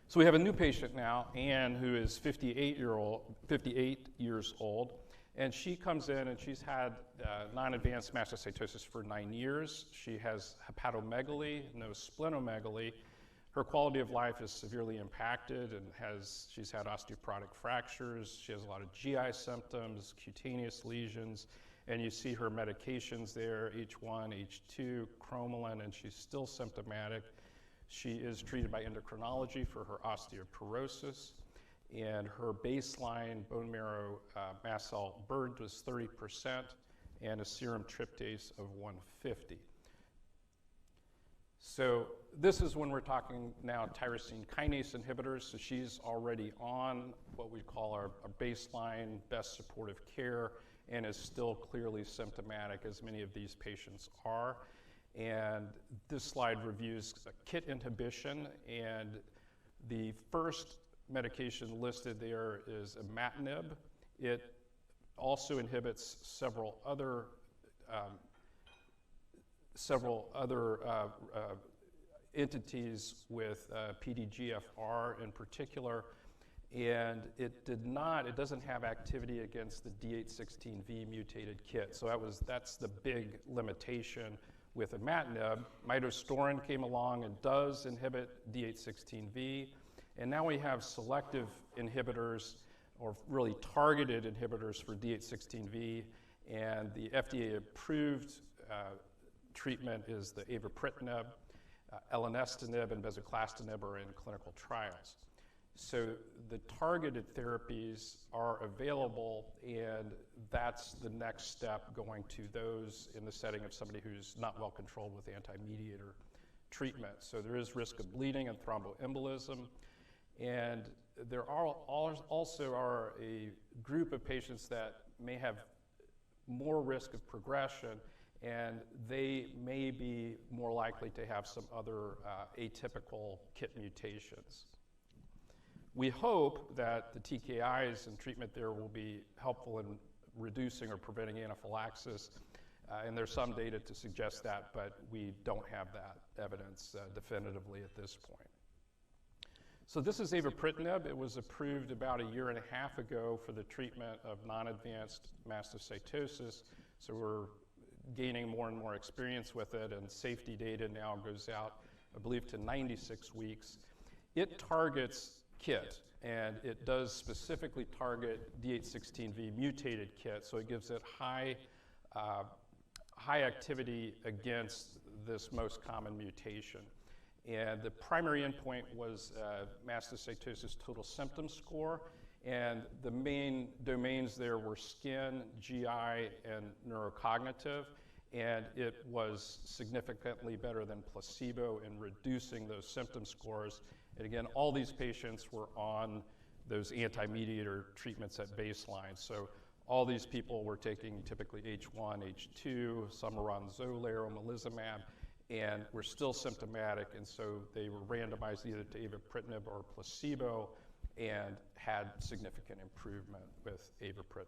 So we have a new patient now, Anne, who is 58 years old, and she comes in and she's had non-advanced mastocytosis for 9 years. She has hepatomegaly, no splenomegaly. Her quality of life is severely impacted and she's had osteoporotic fractures. She has a lot of GI symptoms, cutaneous lesions, and you see her medications there, H1, H2, cromolyn, and she's still symptomatic. She is treated by endocrinology for her osteoporosis, and her baseline bone marrow mast cell burden was 30% and a serum tryptase of 150. So this is when we're talking now tyrosine kinase inhibitors. So she's already on what we call our baseline best supportive care and is still clearly symptomatic, as many of these patients are. And this slide reviews KIT inhibition, and the first medication listed there is imatinib. It also inhibits several other entities with PDGFR in particular, and it doesn't have activity against the D816V mutated KIT. So that's the big limitation with imatinib. Midostaurin came along and does inhibit D816V, and now we have selective inhibitors, or really targeted inhibitors for D816V, and the FDA-approved treatment is the avapritinib. Elenestinib and bezuclastinib are in clinical trials. So the targeted therapies are available, and that's the next step, going to those in the setting of somebody who's not well controlled with anti-mediator treatment. So there is risk of bleeding and thromboembolism, and there also are a group of patients that may have more risk of progression, and they may be more likely to have some other atypical KIT mutations. We hope that the TKIs and treatment there will be helpful in reducing or preventing anaphylaxis, and there's some data to suggest that, but we don't have that evidence definitively at this point. So this is avapritinib. It was approved about 1.5 years ago for the treatment of non-advanced mastocytosis, so we're gaining more and more experience with it, and safety data now goes out, I believe, to 96 weeks. It targets KIT, and it does specifically target D816V mutated KIT, so it gives it high activity against this most common mutation. And the primary endpoint was mastocytosis total symptom score, and the main domains there were skin, GI, and neurocognitive, and it was significantly better than placebo in reducing those symptom scores. And again, all these patients were on those anti-mediator treatments at baseline. So all these people were taking typically H1, H2, some were on Xolair or omalizumab, and were still symptomatic, and so they were randomized either to avapritinib or placebo and had significant improvement with avapritinib.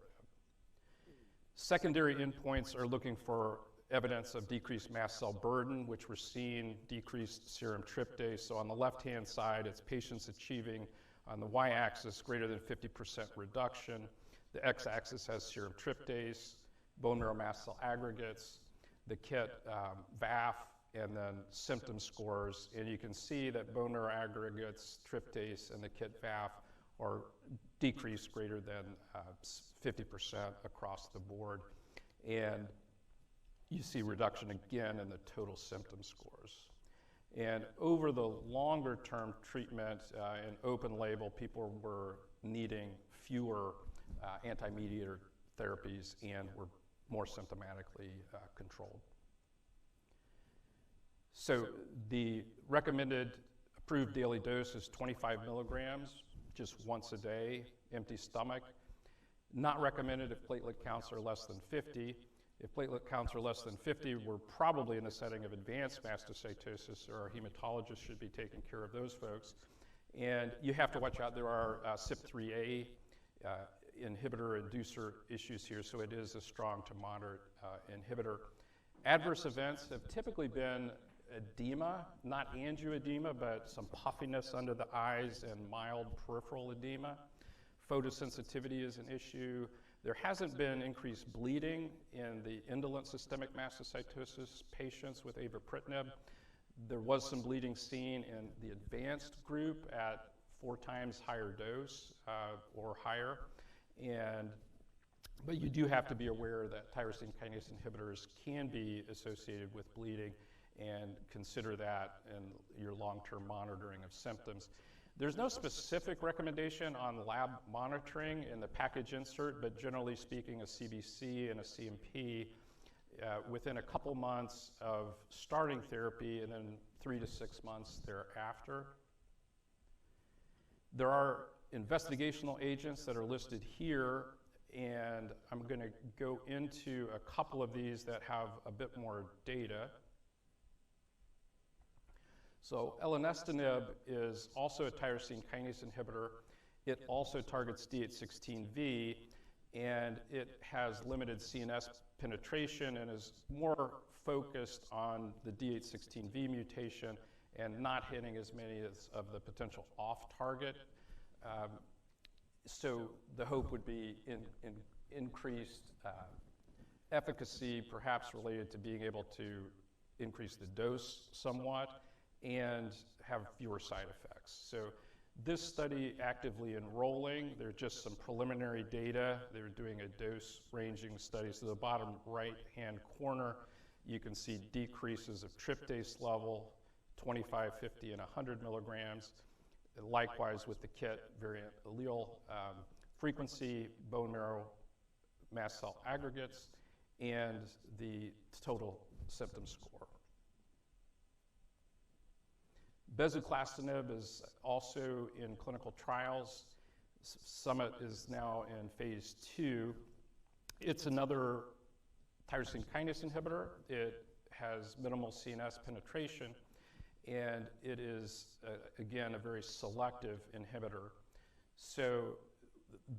Secondary endpoints are looking for evidence of decreased mast cell burden, which we're seeing decreased serum tryptase. So on the left-hand side, it's patients achieving, on the y-axis, greater than 50% reduction. The x-axis has serum tryptase, bone marrow mast cell aggregates, the KIT VAF, and then symptom scores. And you can see that bone marrow aggregates, tryptase, and the KIT VAF are decreased greater than 50% across the board. And you see reduction again in the total symptom scores. And over the longer term treatment in open label, people were needing fewer anti-mediator therapies and were more symptomatically controlled. So the recommended approved daily dose is 25 milligrams, just once a day, empty stomach. Not recommended if platelet counts are less than 50. If platelet counts are less than 50, we're probably in the setting of advanced mastocytosis, or our hematologist should be taking care of those folks. And you have to watch out, there are CYP3A inhibitor inducer issues here, so it is a strong to moderate inhibitor. Adverse events have typically been edema, not angioedema, but some puffiness under the eyes and mild peripheral edema. Photosensitivity is an issue. There hasn't been increased bleeding in the indolent systemic mastocytosis patients with avapritinib. There was some bleeding seen in the advanced group at 4 times higher dose or higher. But you do have to be aware that tyrosine kinase inhibitors can be associated with bleeding, and consider that in your long-term monitoring of symptoms. There's no specific recommendation on lab monitoring in the package insert, but generally speaking, a CBC and a CMP within a couple months of starting therapy, and then 3 to 6 months thereafter. There are investigational agents that are listed here, and I'm going to go into a couple of these that have a bit more data. So elenestinib is also a tyrosine kinase inhibitor. It also targets D816V, and it has limited CNS penetration and is more focused on the D816V mutation and not hitting as many of the potential off-target. So the hope would be in increased efficacy, perhaps related to being able to increase the dose somewhat and have fewer side effects. So this study actively enrolling. There's just some preliminary data. They're doing a dose ranging study. So the bottom right-hand corner, you can see decreases of tryptase level, 25, 50, and 100 milligrams. Likewise with the KIT variant allele frequency, bone marrow mast cell aggregates, and the total symptom score. Bezuclastinib is also in clinical trials. Summit is now in phase 2. It's another tyrosine kinase inhibitor. It has minimal CNS penetration, and it is, again, a very selective inhibitor. So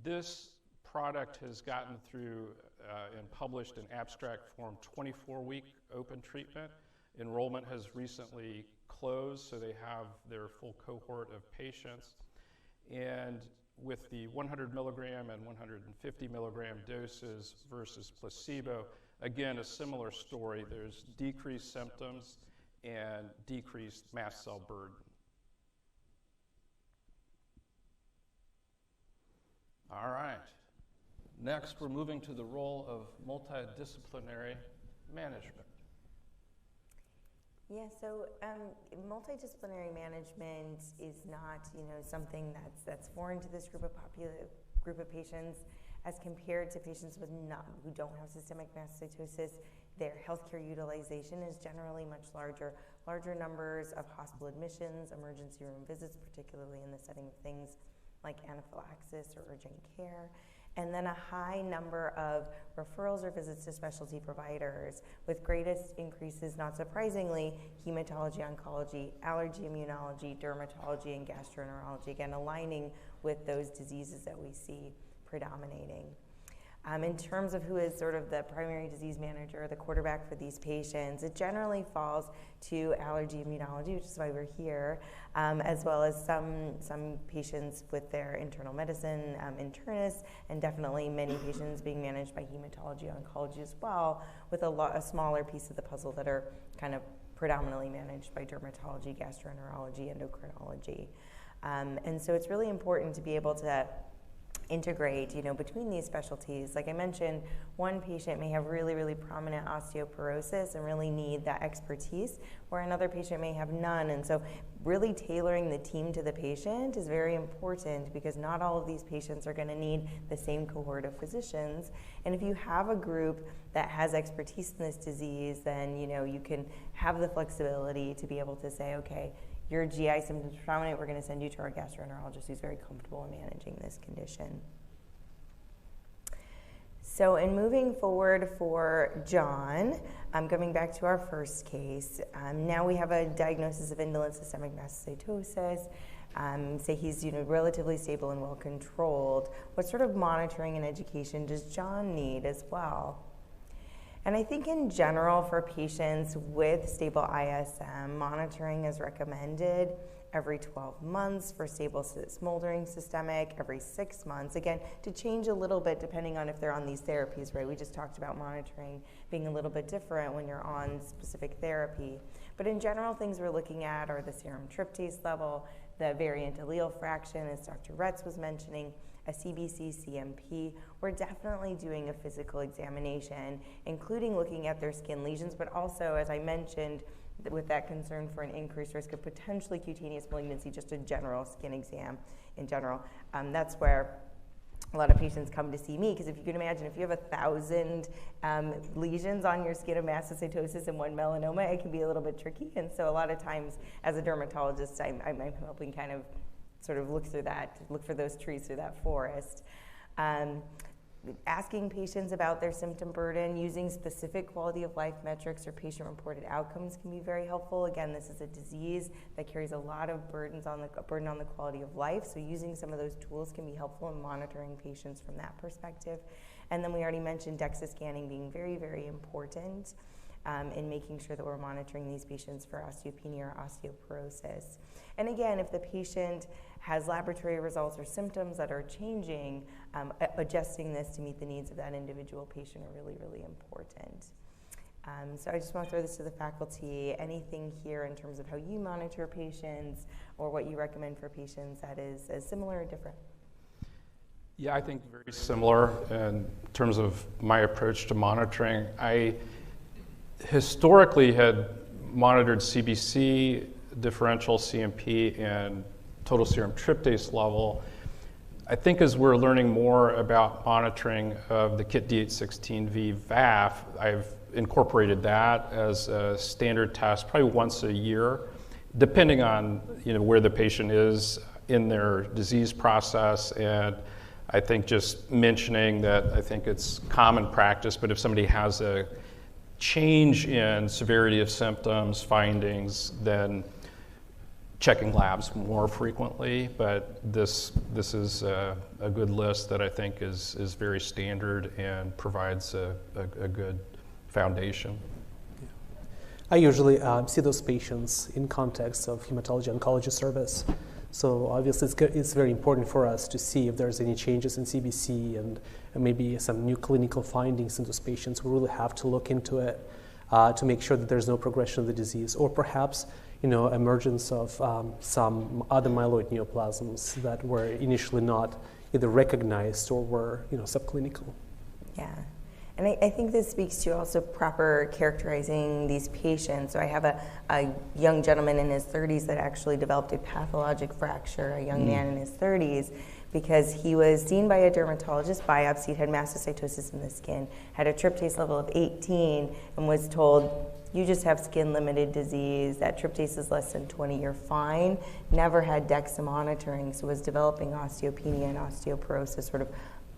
this product has gotten through and published in abstract form 24-week open treatment. Enrollment has recently closed, so they have their full cohort of patients. And with the 100 milligram and 150 milligram doses versus placebo, again, a similar story. There's decreased symptoms and decreased mast cell burden. All right. Next, we're moving to the role of multidisciplinary management. Yeah, so multidisciplinary management is not, something that's foreign to this group of patients, as compared to patients who don't have systemic mastocytosis. Their healthcare utilization is generally much larger numbers of hospital admissions, emergency room visits, particularly in the setting of things like anaphylaxis or urgent care, and then a high number of referrals or visits to specialty providers, with greatest increases, not surprisingly, hematology, oncology, allergy, immunology, dermatology, and gastroenterology, again, aligning with those diseases that we see predominating. In terms of who is sort of the primary disease manager, the quarterback for these patients, it generally falls to allergy immunology, which is why we're here, as well as some patients with their internal medicine internists, and definitely many patients being managed by hematology oncology as well, with a smaller piece of the puzzle that are kind of predominantly managed by dermatology, gastroenterology, endocrinology. And so it's really important to be able to integrate, between these specialties. Like I mentioned, one patient may have really, really prominent osteoporosis and really need that expertise, where another patient may have none. And so really tailoring the team to the patient is very important, because not all of these patients are going to need the same cohort of physicians. And if you have a group that has expertise in this disease, then, you can have the flexibility to be able to say, okay, your GI symptoms are prominent, we're going to send you to our gastroenterologist who's very comfortable in managing this condition. So in moving forward for John, coming back to our first case, now we have a diagnosis of indolent systemic mastocytosis. Say he's relatively stable and well controlled. What sort of monitoring and education does John need as well? And I think in general for patients with stable ISM, monitoring is recommended every 12 months for stable smoldering systemic, every 6 months. Again, to change a little bit depending on if they're on these therapies, right? We just talked about monitoring being a little bit different when you're on specific therapy. But in general, things we're looking at are the serum tryptase level, the variant allele fraction, as Dr. Retz was mentioning, a CBC, CMP. We're definitely doing a physical examination, including looking at their skin lesions, but also, as I mentioned, with that concern for an increased risk of potentially cutaneous malignancy, just a general skin exam in general. That's where a lot of patients come to see me because if you can imagine, if you have 1,000 lesions on your skin of mastocytosis and one melanoma, it can be a little bit tricky. And so a lot of times as a dermatologist, I'm helping kind of sort of look through that, look for those trees through that forest. Asking patients about their symptom burden, using specific quality of life metrics or patient-reported outcomes can be very helpful. Again, this is a disease that carries a lot of burden on the quality of life, so using some of those tools can be helpful in monitoring patients from that perspective. And then we already mentioned DEXA scanning being very, very important in making sure that we're monitoring these patients for osteopenia or osteoporosis. And again, if the patient has laboratory results or symptoms that are changing, adjusting this to meet the needs of that individual patient are really, really important. So I just want to throw this to the faculty. Anything here in terms of how you monitor patients or what you recommend for patients that is similar or different? Yeah, I think very similar in terms of my approach to monitoring. I historically had monitored CBC, differential CMP, and total serum tryptase level. I think as we're learning more about monitoring of the KIT D816V VAF, I've incorporated that as a standard test probably once a year, depending on where the patient is in their disease process. And I think just mentioning that I think it's common practice, but if somebody has a change in severity of symptoms, findings, then checking labs more frequently. But this is a good list that I think is very standard and provides a good foundation. Yeah. I usually see those patients in context of hematology oncology service. So obviously it's very important for us to see if there's any changes in CBC and maybe some new clinical findings in those patients. We really have to look into it to make sure that there's no progression of the disease, or perhaps emergence of some other myeloid neoplasms that were initially not either recognized or were subclinical. Yeah. And I think this speaks to also proper characterizing these patients. So I have a young gentleman in his 30s that actually developed a pathologic fracture, a young man in his 30s, because he was seen by a dermatologist, biopsied, had mastocytosis in the skin, had a tryptase level of 18, and was told, you just have skin-limited disease, that tryptase is less than 20, you're fine. Never had DEXA monitoring, so was developing osteopenia and osteoporosis, sort of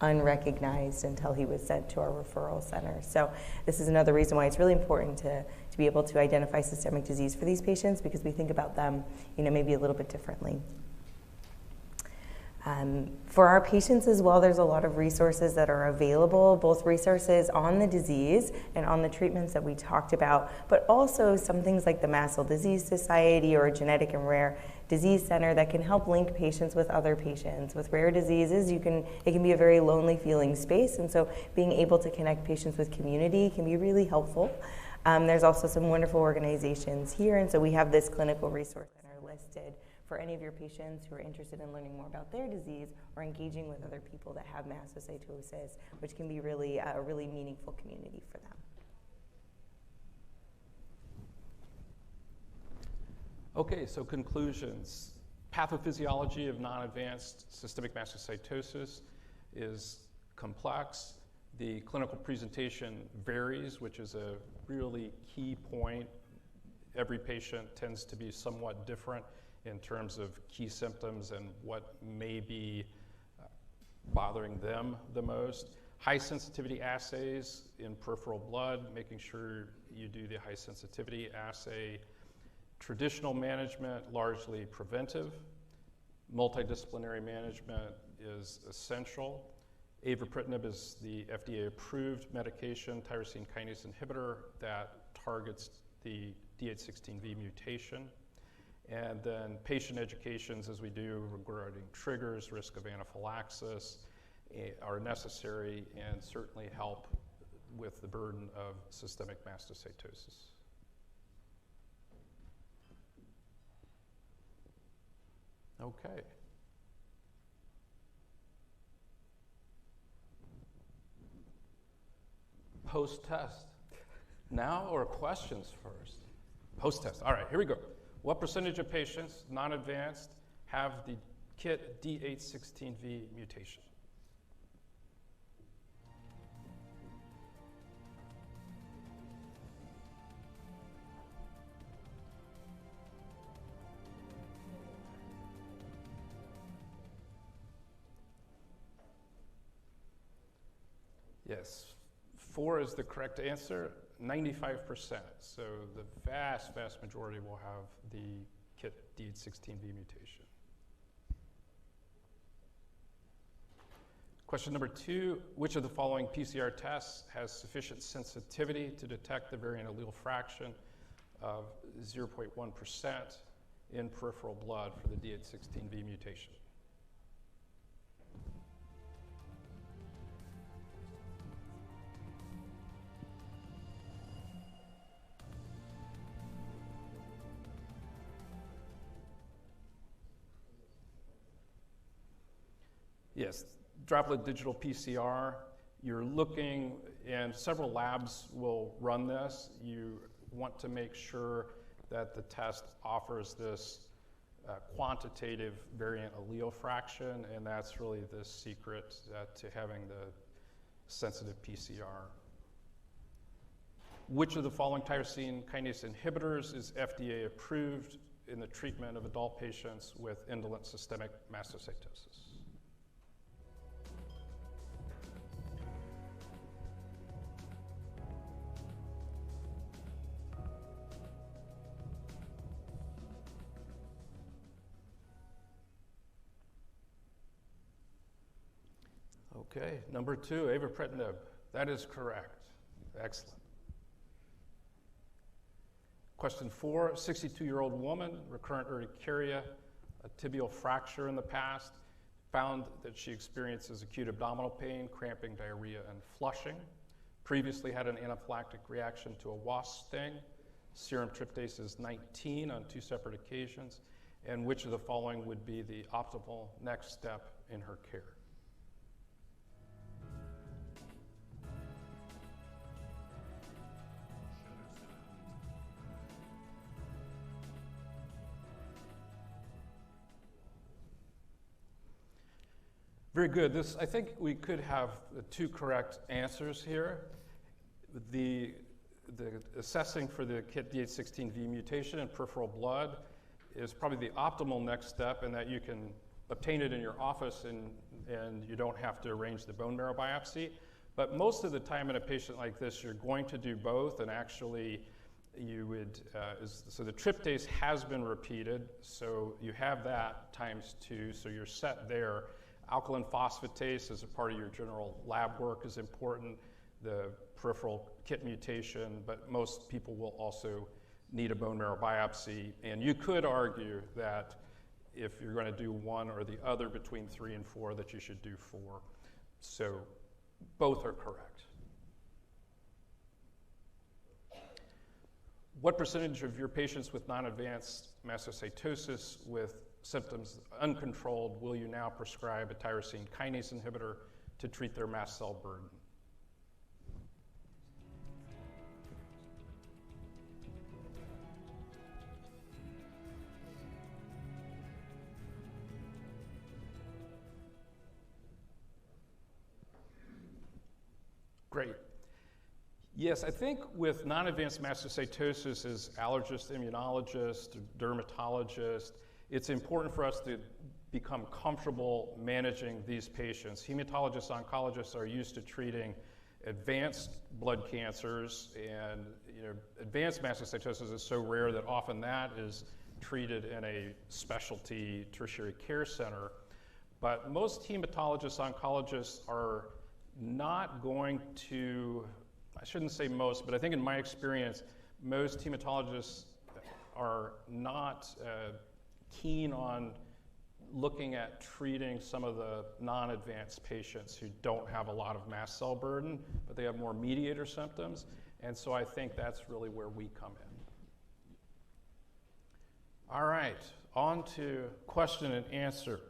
unrecognized until he was sent to our referral center. So this is another reason why it's really important to be able to identify systemic disease for these patients, because we think about them maybe a little bit differently. For our patients as well, there's a lot of resources that are available, both resources on the disease and on the treatments that we talked about, but also some things like the Mast Cell Disease Society or a Genetic and Rare Disease Center that can help link patients with other patients. With rare diseases, it can be a very lonely feeling space, and so being able to connect patients with community can be really helpful. There's also some wonderful organizations here, and so we have this clinical resource center listed for any of your patients who are interested in learning more about their disease or engaging with other people that have mastocytosis, which can be really a really meaningful community for them. Okay, so conclusions. Pathophysiology of non-advanced systemic mastocytosis is complex. The clinical presentation varies, which is a really key point. Every patient tends to be somewhat different in terms of key symptoms and what may be bothering them the most. High sensitivity assays in peripheral blood, making sure you do the high sensitivity assay. Traditional management, largely preventive. Multidisciplinary management is essential. Avapritinib is the FDA-approved medication, tyrosine kinase inhibitor that targets the D816V mutation. And then patient educations, as we do regarding triggers, risk of anaphylaxis, are necessary and certainly help with the burden of systemic mastocytosis. Okay. Post-test. Now or questions first? Post-test. All right, here we go. What percentage of patients, non-advanced, have the KIT D816V mutation? Yes, 4 is the correct answer, 95%. So the vast majority will have the KIT D816V mutation. Question number 2, which of the following PCR tests has sufficient sensitivity to detect the variant allele fraction of 0.1% in peripheral blood for the D816V mutation? Yes, droplet digital PCR. You're looking, and several labs will run this. You want to make sure that the test offers this quantitative variant allele fraction, and that's really the secret to having the sensitive PCR. Which of the following tyrosine kinase inhibitors is FDA approved in the treatment of adult patients with indolent systemic mastocytosis? Okay, number 2, avapritinib. That is correct. Excellent. Question 4, 62-year-old woman, recurrent urticaria, a tibial fracture in the past, found that she experiences acute abdominal pain, cramping, diarrhea, and flushing. Previously had an anaphylactic reaction to a wasp sting. Serum tryptase is 19 on 2 separate occasions. And which of the following would be the optimal next step in her care? Very good. I think we could have 2 correct answers here. The assessing for the KIT D816V mutation in peripheral blood is probably the optimal next step, in that you can obtain it in your office and you don't have to arrange the bone marrow biopsy. But most of the time in a patient like this, you're going to do both, and actually you would, so the tryptase has been repeated, so you have that times 2, so you're set there. Alkaline phosphatase as a part of your general lab work is important, the peripheral KIT mutation, but most people will also need a bone marrow biopsy. And you could argue that if you're going to do one or the other between 3 and 4, that you should do 4. So both are correct. What percentage of your patients with non-advanced mastocytosis with symptoms uncontrolled will you now prescribe a tyrosine kinase inhibitor to treat their mast cell burden? Great. Yes, I think with non-advanced mastocytosis as allergist, immunologist, dermatologist, it's important for us to become comfortable managing these patients. Hematologists, oncologists are used to treating advanced blood cancers, and advanced mastocytosis is so rare that often that is treated in a specialty tertiary care center. But most hematologists, oncologists are not going to, I shouldn't say most, but I think in my experience, most hematologists are not keen on looking at treating some of the non-advanced patients who don't have a lot of mast cell burden, but they have more mediator symptoms. And so I think that's really where we come in. All right, on to question and answer.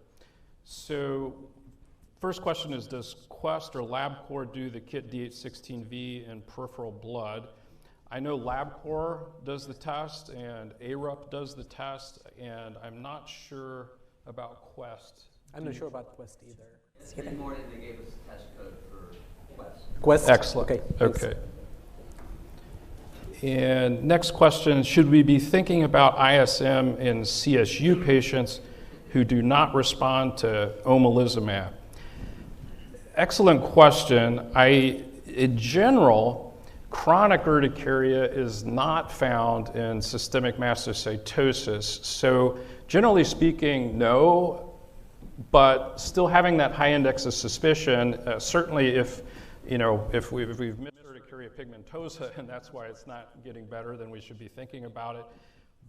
So first question is, does Quest or LabCorp do the KIT D816V in peripheral blood? I know LabCorp does the test and ARUP does the test, and I'm not sure about Quest. I'm not sure about Quest either. This morning they gave us a test code for Quest. Quest? Excellent. Okay. Okay. And next question, should we be thinking about ISM in CSU patients who do not respond to omalizumab? Excellent question. in general, chronic urticaria is not found in systemic mastocytosis. So generally speaking, no, but still having that high index of suspicion, certainly if we've missed urticaria pigmentosa and that's why it's not getting better, then we should be thinking about it.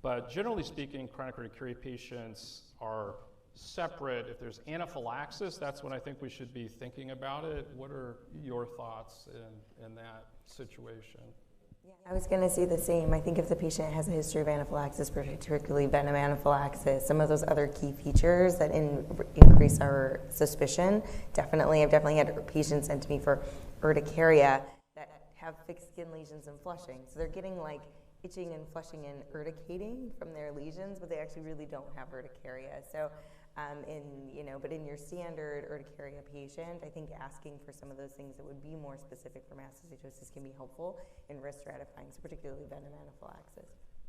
But generally speaking, chronic urticaria patients are separate. If there's anaphylaxis, that's when I think we should be thinking about it. What are your thoughts in that situation? Yeah, I was going to say the same. I think if the patient has a history of anaphylaxis, particularly venom anaphylaxis, some of those other key features that increase our suspicion, I've definitely had patients sent to me for urticaria that have fixed skin lesions and flushing. So they're getting like itching and flushing and urticating from their lesions, but they actually really don't have urticaria. So but in your standard urticaria patient, I think asking for some of those things that would be more specific for mastocytosis can be helpful in risk stratifying, so particularly venom anaphylaxis.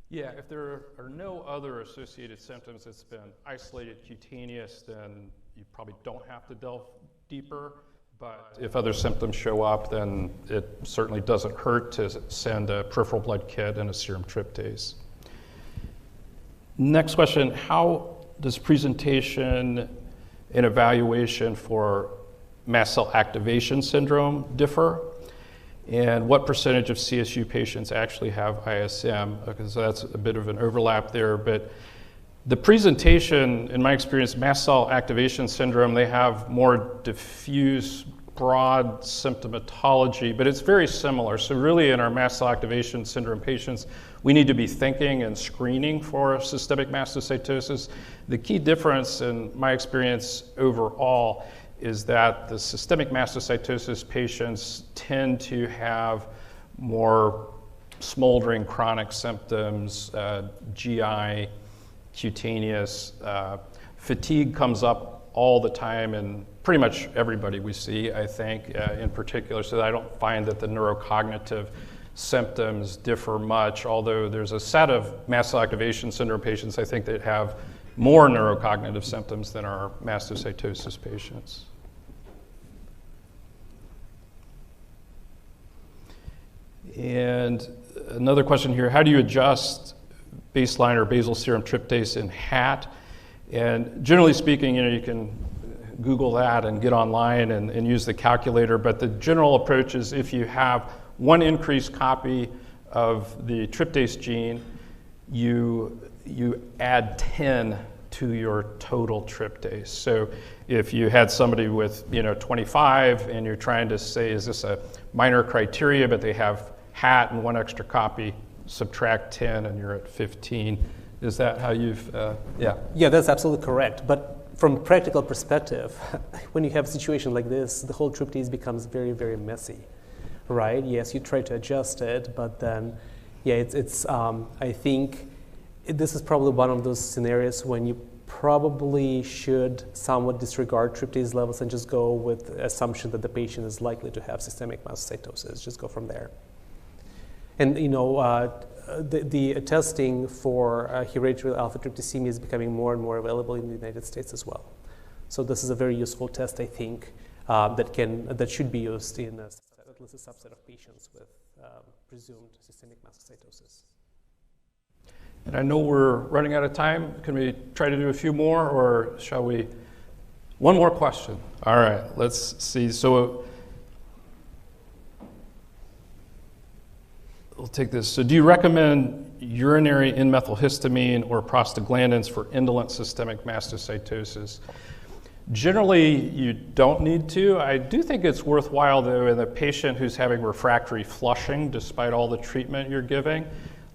Yeah, if there are no other associated symptoms that's been isolated cutaneous, then you probably don't have to delve deeper. But if other symptoms show up, then it certainly doesn't hurt to send a peripheral blood kit and a serum tryptase. Next question, how does presentation and evaluation for mast cell activation syndrome differ? And what percentage of CSU patients actually have ISM? Because that's a bit of an overlap there. But the presentation, in my experience, mast cell activation syndrome, they have more diffuse, broad symptomatology, but it's very similar. So really in our mast cell activation syndrome patients, we need to be thinking and screening for systemic mastocytosis. The key difference in my experience overall is that the systemic mastocytosis patients tend to have more smoldering chronic symptoms, GI, cutaneous. Fatigue comes up all the time in pretty much everybody we see, I think, in particular. So I don't find that the neurocognitive symptoms differ much, although there's a set of mast cell activation syndrome patients, I think, that have more neurocognitive symptoms than our mastocytosis patients. And another question here, how do you adjust baseline or basal serum tryptase in HAT? And generally speaking, you can Google that and get online and use the calculator, but the general approach is if you have one increased copy of the tryptase gene, you add 10 to your total tryptase. So if you had somebody with 25 and you're trying to say, is this a minor criteria, but they have HAT and one extra copy, subtract 10 and you're at 15. Is that how you've, yeah? Yeah, that's absolutely correct. But from a practical perspective, when you have a situation like this, the whole tryptase becomes very, very messy, right? Yes, you try to adjust it, but then, yeah, I think this is probably one of those scenarios when you probably should somewhat disregard tryptase levels and just go with the assumption that the patient is likely to have systemic mastocytosis. Just go from there. And the testing for hereditary alpha-tryptocemia is becoming more and more available in the United States as well. So this is a very useful test, I think, that should be used in at least a subset of patients with presumed systemic mastocytosis. And I know we're running out of time. Can we try to do a few more, or shall we? One more question. All right, let's see. So we'll take this. So do you recommend urinary N-methylhistamine or prostaglandins for indolent systemic mastocytosis? Generally, you don't need to. I do think it's worthwhile, though, in a patient who's having refractory flushing, despite all the treatment you're giving,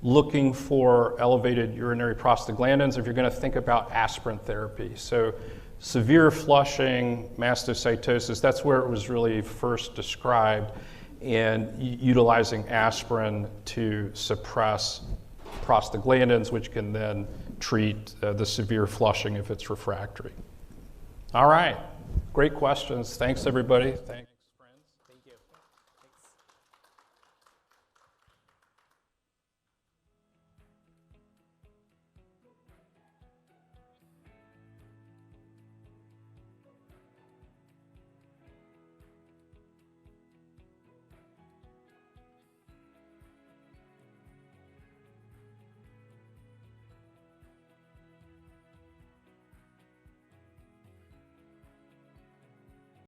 looking for elevated urinary prostaglandins if you're going to think about aspirin therapy. So severe flushing, mastocytosis, that's where it was really first described, and utilizing aspirin to suppress prostaglandins, which can then treat the severe flushing if it's refractory. All right, great questions. Thanks, everybody. Thanks, friends. Thank you.